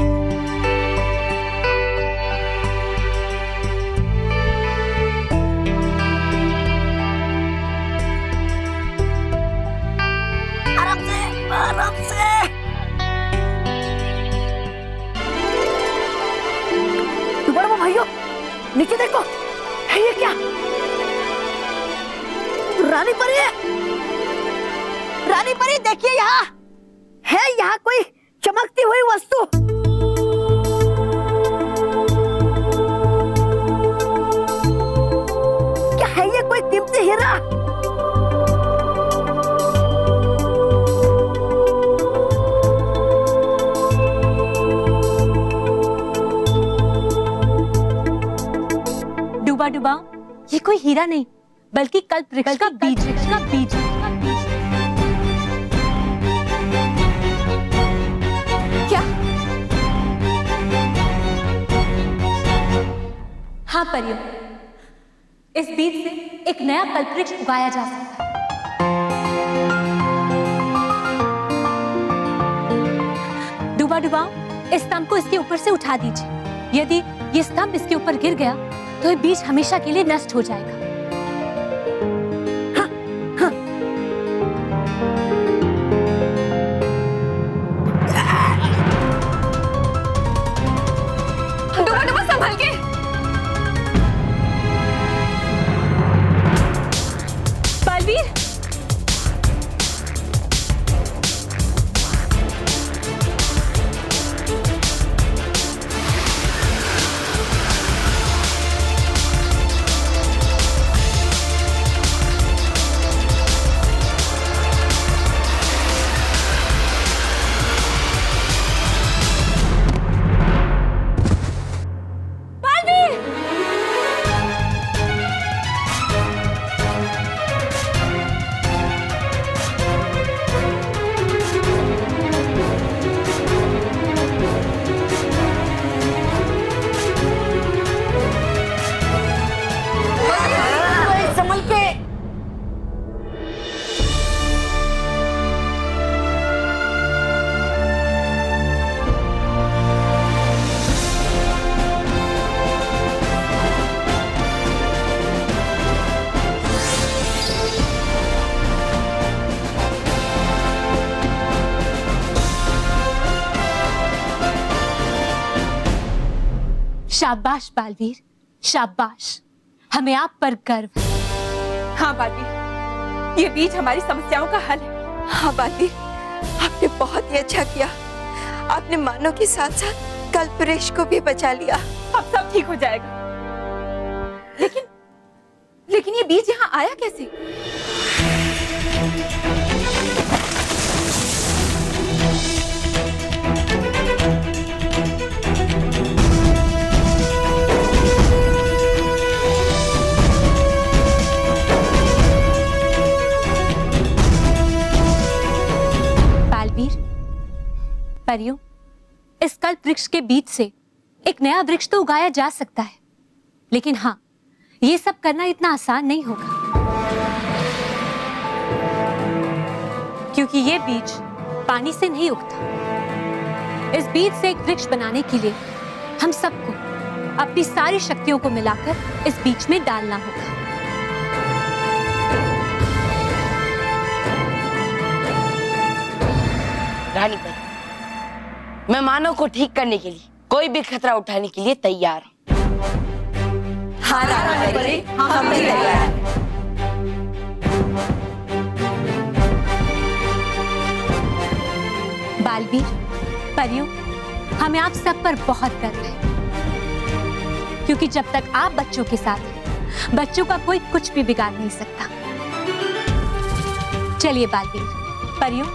आराम से, आराम से। दुबड़वा भाइयों, नीचे देखो, है ये क्या? रानी परी है। रानी परी, देखिए यहाँ है, यहाँ कोई चमकती हुई वस्तु। क्या है ये? कोई कीमती हीरा? डूबा डूबा, ये कोई हीरा नहीं बल्कि कल्पवृक्ष का बीज। क्या? हाँ परियों, इस बीज से एक नया कल्पवृक्ष उगाया जा सकता है। डूबा डूबा, इस स्तंभ को इसके ऊपर से उठा दीजिए। यदि ये स्तंभ इसके ऊपर गिर गया तो ये बीज हमेशा के लिए नष्ट हो जाएगा। डूबा डूबा, संभल के। बालवीर, संभल के। शाबाश बालवीर, शाबाश, हमें आप पर गर्व है। हाँ बालवीर, ये बीज हमारी समस्याओं का हल है। हाँ बालवीर, आपने बहुत ही अच्छा किया। आपने मानव के साथ साथ कल्पवृक्ष को भी बचा लिया। अब सब ठीक हो जाएगा। लेकिन ये बीज यहाँ आया कैसे? परियों, इस कल्प वृक्ष के बीज से एक नया वृक्ष तो उगाया जा सकता है, लेकिन हाँ, ये सब करना इतना आसान नहीं होगा, क्योंकि ये बीज पानी से नहीं उगता। इस बीज से एक वृक्ष बनाने के लिए हम सबको अपनी सारी शक्तियों को मिलाकर इस बीज में डालना होगा। रानी परी, मैं मानव को ठीक करने के लिए कोई भी खतरा उठाने के लिए तैयार हूँ। हाँ रानी परी, हम भी तैयार हैं। बालवीर, परियों, हमें आप सब पर बहुत गर्व है, क्योंकि जब तक आप बच्चों के साथ हैं, बच्चों का कोई कुछ भी बिगाड़ नहीं सकता। चलिए बालवीर, परियों,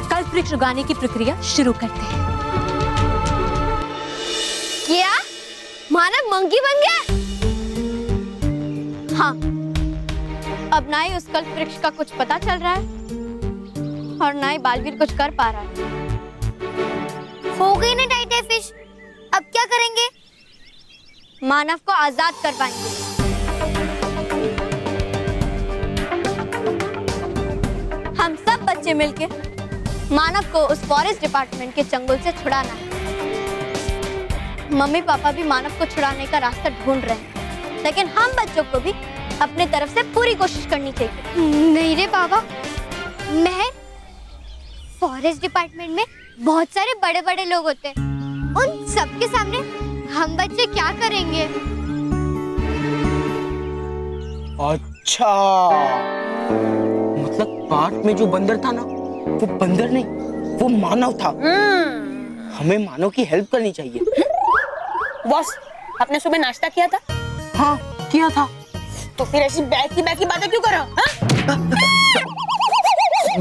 कल्प वृक्ष उगाने की प्रक्रिया शुरू करते हैं। क्या मानव मंकी बन गया? हाँ, अब ना ही उस कल्प वृक्ष का कुछ पता चल रहा है और ना ही बालवीर कुछ कर पा रहा है। हो गई ना टाइट फिश, अब क्या करेंगे? मानव को आजाद करवाएंगे। हम सब बच्चे मिलके मानव को उस फॉरेस्ट डिपार्टमेंट के चंगुल से छुड़ाना है। मम्मी पापा भी मानव को छुड़ाने का रास्ता ढूंढ रहे हैं, लेकिन हम बच्चों को भी अपने तरफ से पूरी कोशिश करनी चाहिए। नहीं रे बाबा, मैं फॉरेस्ट डिपार्टमेंट में बहुत सारे बड़े बड़े लोग होते हैं, उन सबके सामने हम बच्चे क्या करेंगे? अच्छा, मतलब पार्क में जो बंदर था ना, वो बंदर नहीं, वो मानव था। हमें मानव की हेल्प करनी चाहिए। बॉस, आपने सुबह नाश्ता किया था? हाँ, किया था। तो फिर ऐसी बैकी बातें क्यों कर रहे हो?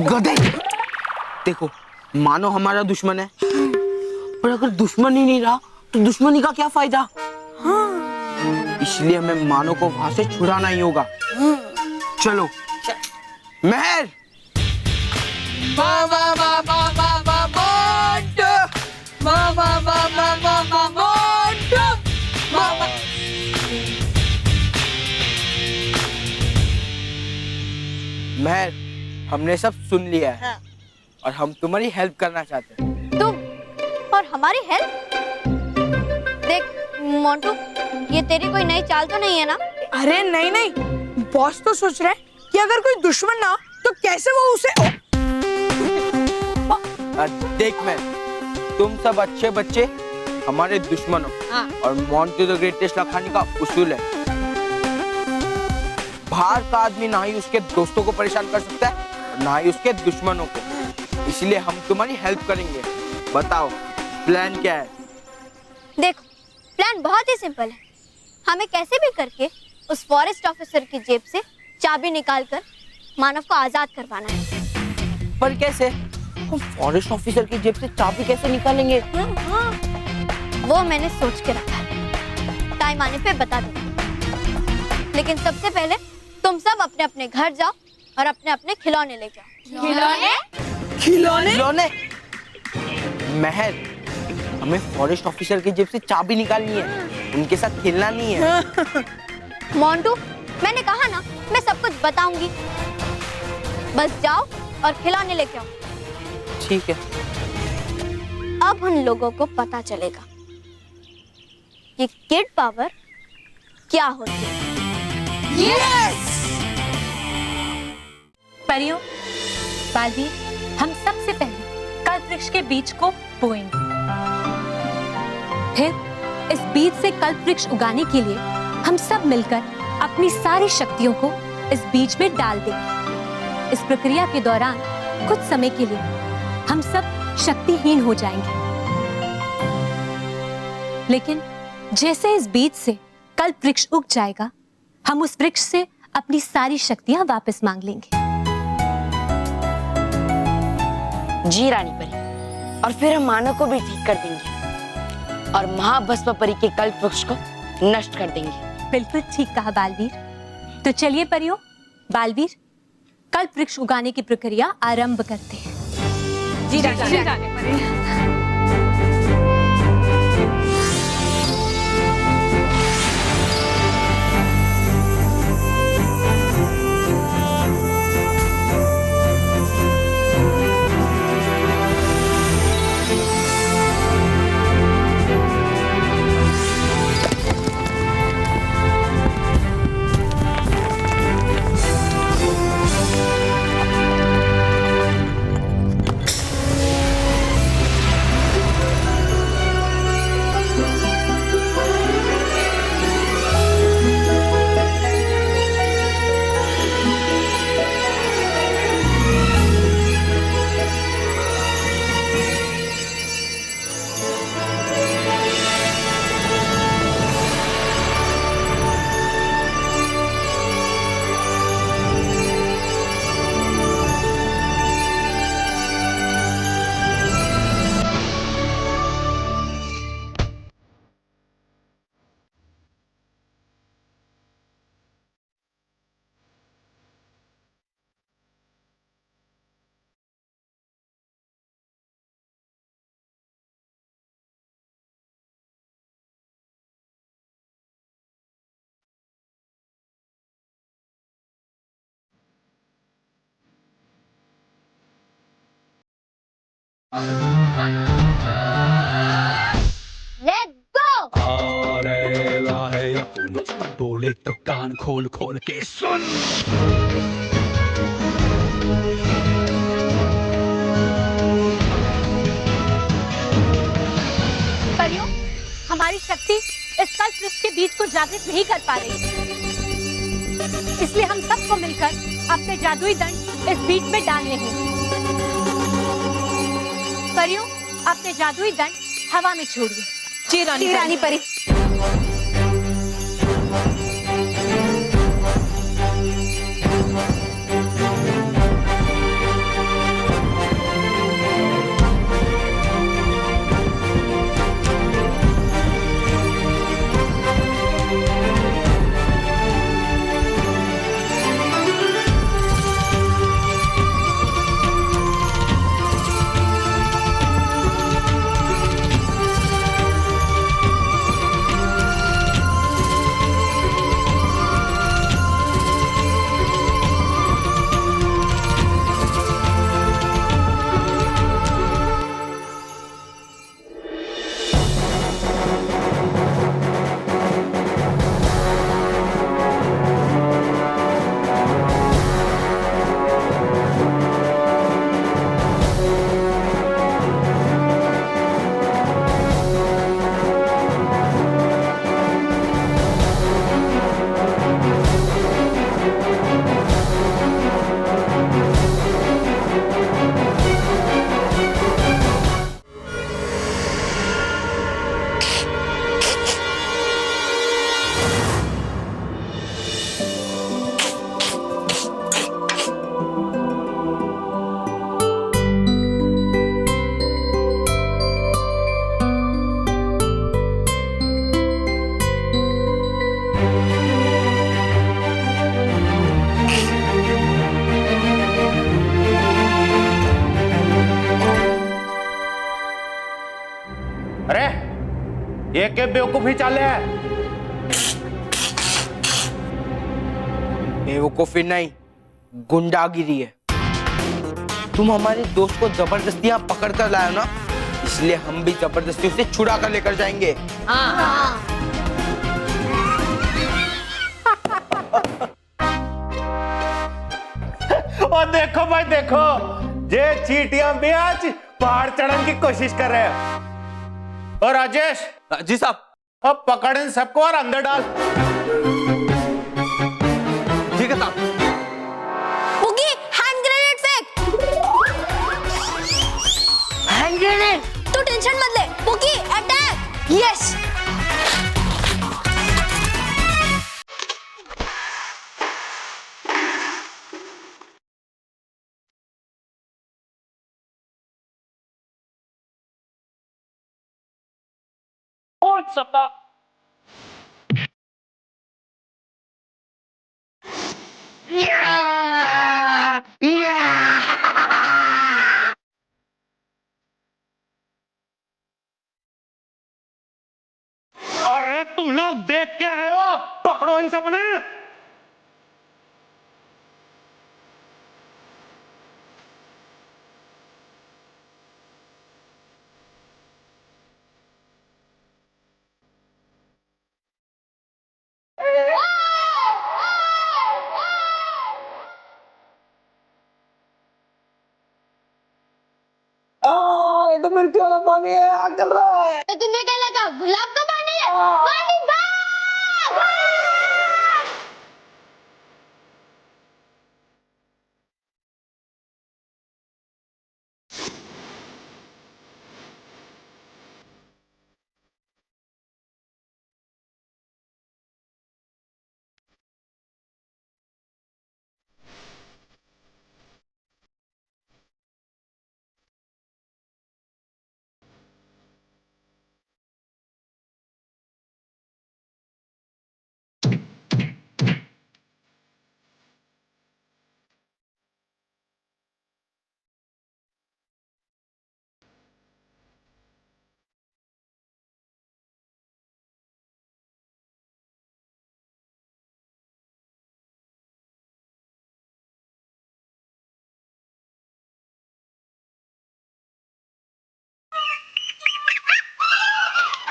गधे! देखो, मानव हमारा दुश्मन है, पर अगर दुश्मन ही नहीं रहा तो दुश्मनी का क्या फायदा? हाँ। इसलिए हमें मानव को वहां से छुड़ाना ही होगा। चलो, मेहर! मेहर, हमने सब सुन लिया है। हाँ। और हम तुम्हारी हेल्प करना चाहते हैं। तुम और हमारी हेल्प? देख मोंटू, ये तेरी कोई नई चाल तो नहीं है ना? अरे नहीं नहीं, बॉस तो सोच रहे हैं कि अगर कोई दुश्मन ना हो तो कैसे वो उसे देख मैं, तुम सब अच्छे बच्चे हमारे दुश्मन हो। हाँ। और मोंटू द ग्रेटेस्ट लखानी का उसूल है, बाहर का आदमी ना ही उसके दोस्तों को परेशान कर सकता है और ना ही उसके दुश्मनों को। इसलिए हम तुम्हारी हेल्प करेंगे। बताओ प्लान क्या है? देखो, प्लान बहुत ही सिंपल है। हमें कैसे भी करके उस फॉरेस्ट ऑफिसर की जेब से चाबी निकालकर मानव को आजाद करवाना है। पर कैसे? हम फॉरेस्ट ऑफिसर की जेब से चाबी कैसे निकालेंगे? वो मैंने सोच के रखा है, टाइम आने पे बता दूंगा। लेकिन सबसे पहले तुम सब अपने अपने घर जाओ और अपने अपने खिलौने ले जाओ। खिलौने? खिलौने? महल, हमें फॉरेस्ट ऑफिसर की जेब से चाबी निकालनी है, उनके साथ खेलना नहीं है। मोंटू, मैंने कहा ना, मैं सब कुछ बताऊंगी। बस जाओ और खिलौने लेके आओ। ठीक है। अब उन लोगों को पता चलेगा कि किड पावर क्या होती है। यस! परियों, बालवीर, हम सबसे पहले कल्प वृक्ष के बीज को बोएंगे। फिर इस बीज से कल्प वृक्ष उगाने के लिए हम सब मिलकर अपनी सारी शक्तियों को इस बीज में डाल देंगे। इस प्रक्रिया के दौरान कुछ समय के लिए हम सब शक्तिहीन हो जाएंगे, लेकिन जैसे इस बीज से कल्प वृक्ष उग जाएगा, हम उस वृक्ष से अपनी सारी शक्तियां वापस मांग लेंगे। जी रानी परी, और फिर हम मानव को भी ठीक कर देंगे और महाभस्म परी के कल्प वृक्ष को नष्ट कर देंगे। बिल्कुल ठीक कहा बालवीर। तो चलिए परियों, बालवीर, कल्प वृक्ष उगाने की प्रक्रिया आरंभ करते हैं। जी रानी परी। Let's go. अरे लाहे बोले तो कान खोल खोल के सुन। परियों, हमारी शक्ति इस कल्प वृक्ष के बीज को जागृत नहीं कर पा रही, इसलिए हम सबको मिलकर अपने जादुई दंड इस बीज में डालने हैं। परियों, अपने जादुई दंड हवा में छोड़िए। जी रानी परी। अरे ये के बेवकूफी चाले है। बेवकूफी नहीं, गुंडागिरी है। तुम हमारे दोस्त को जबरदस्ती यहाँ पकड़ कर लाए हो ना, इसलिए हम भी जबरदस्ती उसे छुड़ा कर लेकर जाएंगे। और देखो भाई देखो, ये चीटियां भी आज पहाड़ चढ़ने की कोशिश कर रहे हैं। और राजेश जी साहब, अब पकड़ इन सबको और अंदर डाल। ठीक है साहब। पुगी, हैंड ग्रेनेड फेंक। Hand grenade. तू टेंशन मत ले। पुगी, अटैक। यस। सबका अरे तुम लोग देख के आए हो, पकड़ो इन सबने। ये तो मिर्ची वाला पानी है, आग जल रहा है। तो तुमने क्या लगा, गुलाब का पानी है? पानी भाग!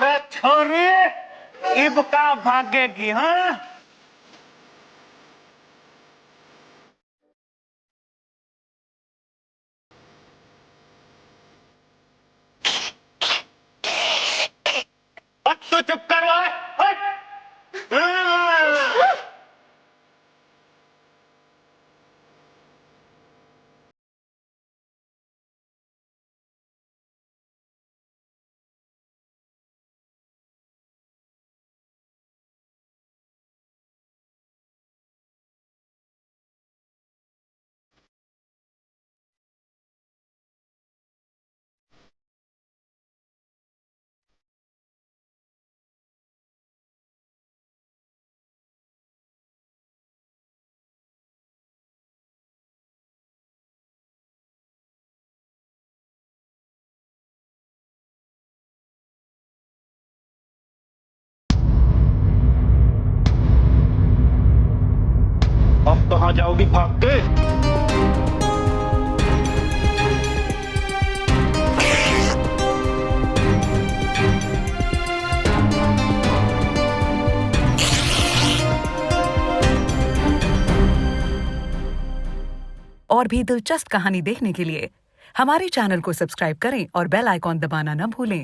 अबे छोरी, इब का भागेगी हाँ? अब तो चुप कर रहा है। अब कहाँ जाओगी भाग के? और भी दिलचस्प कहानी देखने के लिए हमारे चैनल को सब्सक्राइब करें और बेल आइकॉन दबाना न भूलें।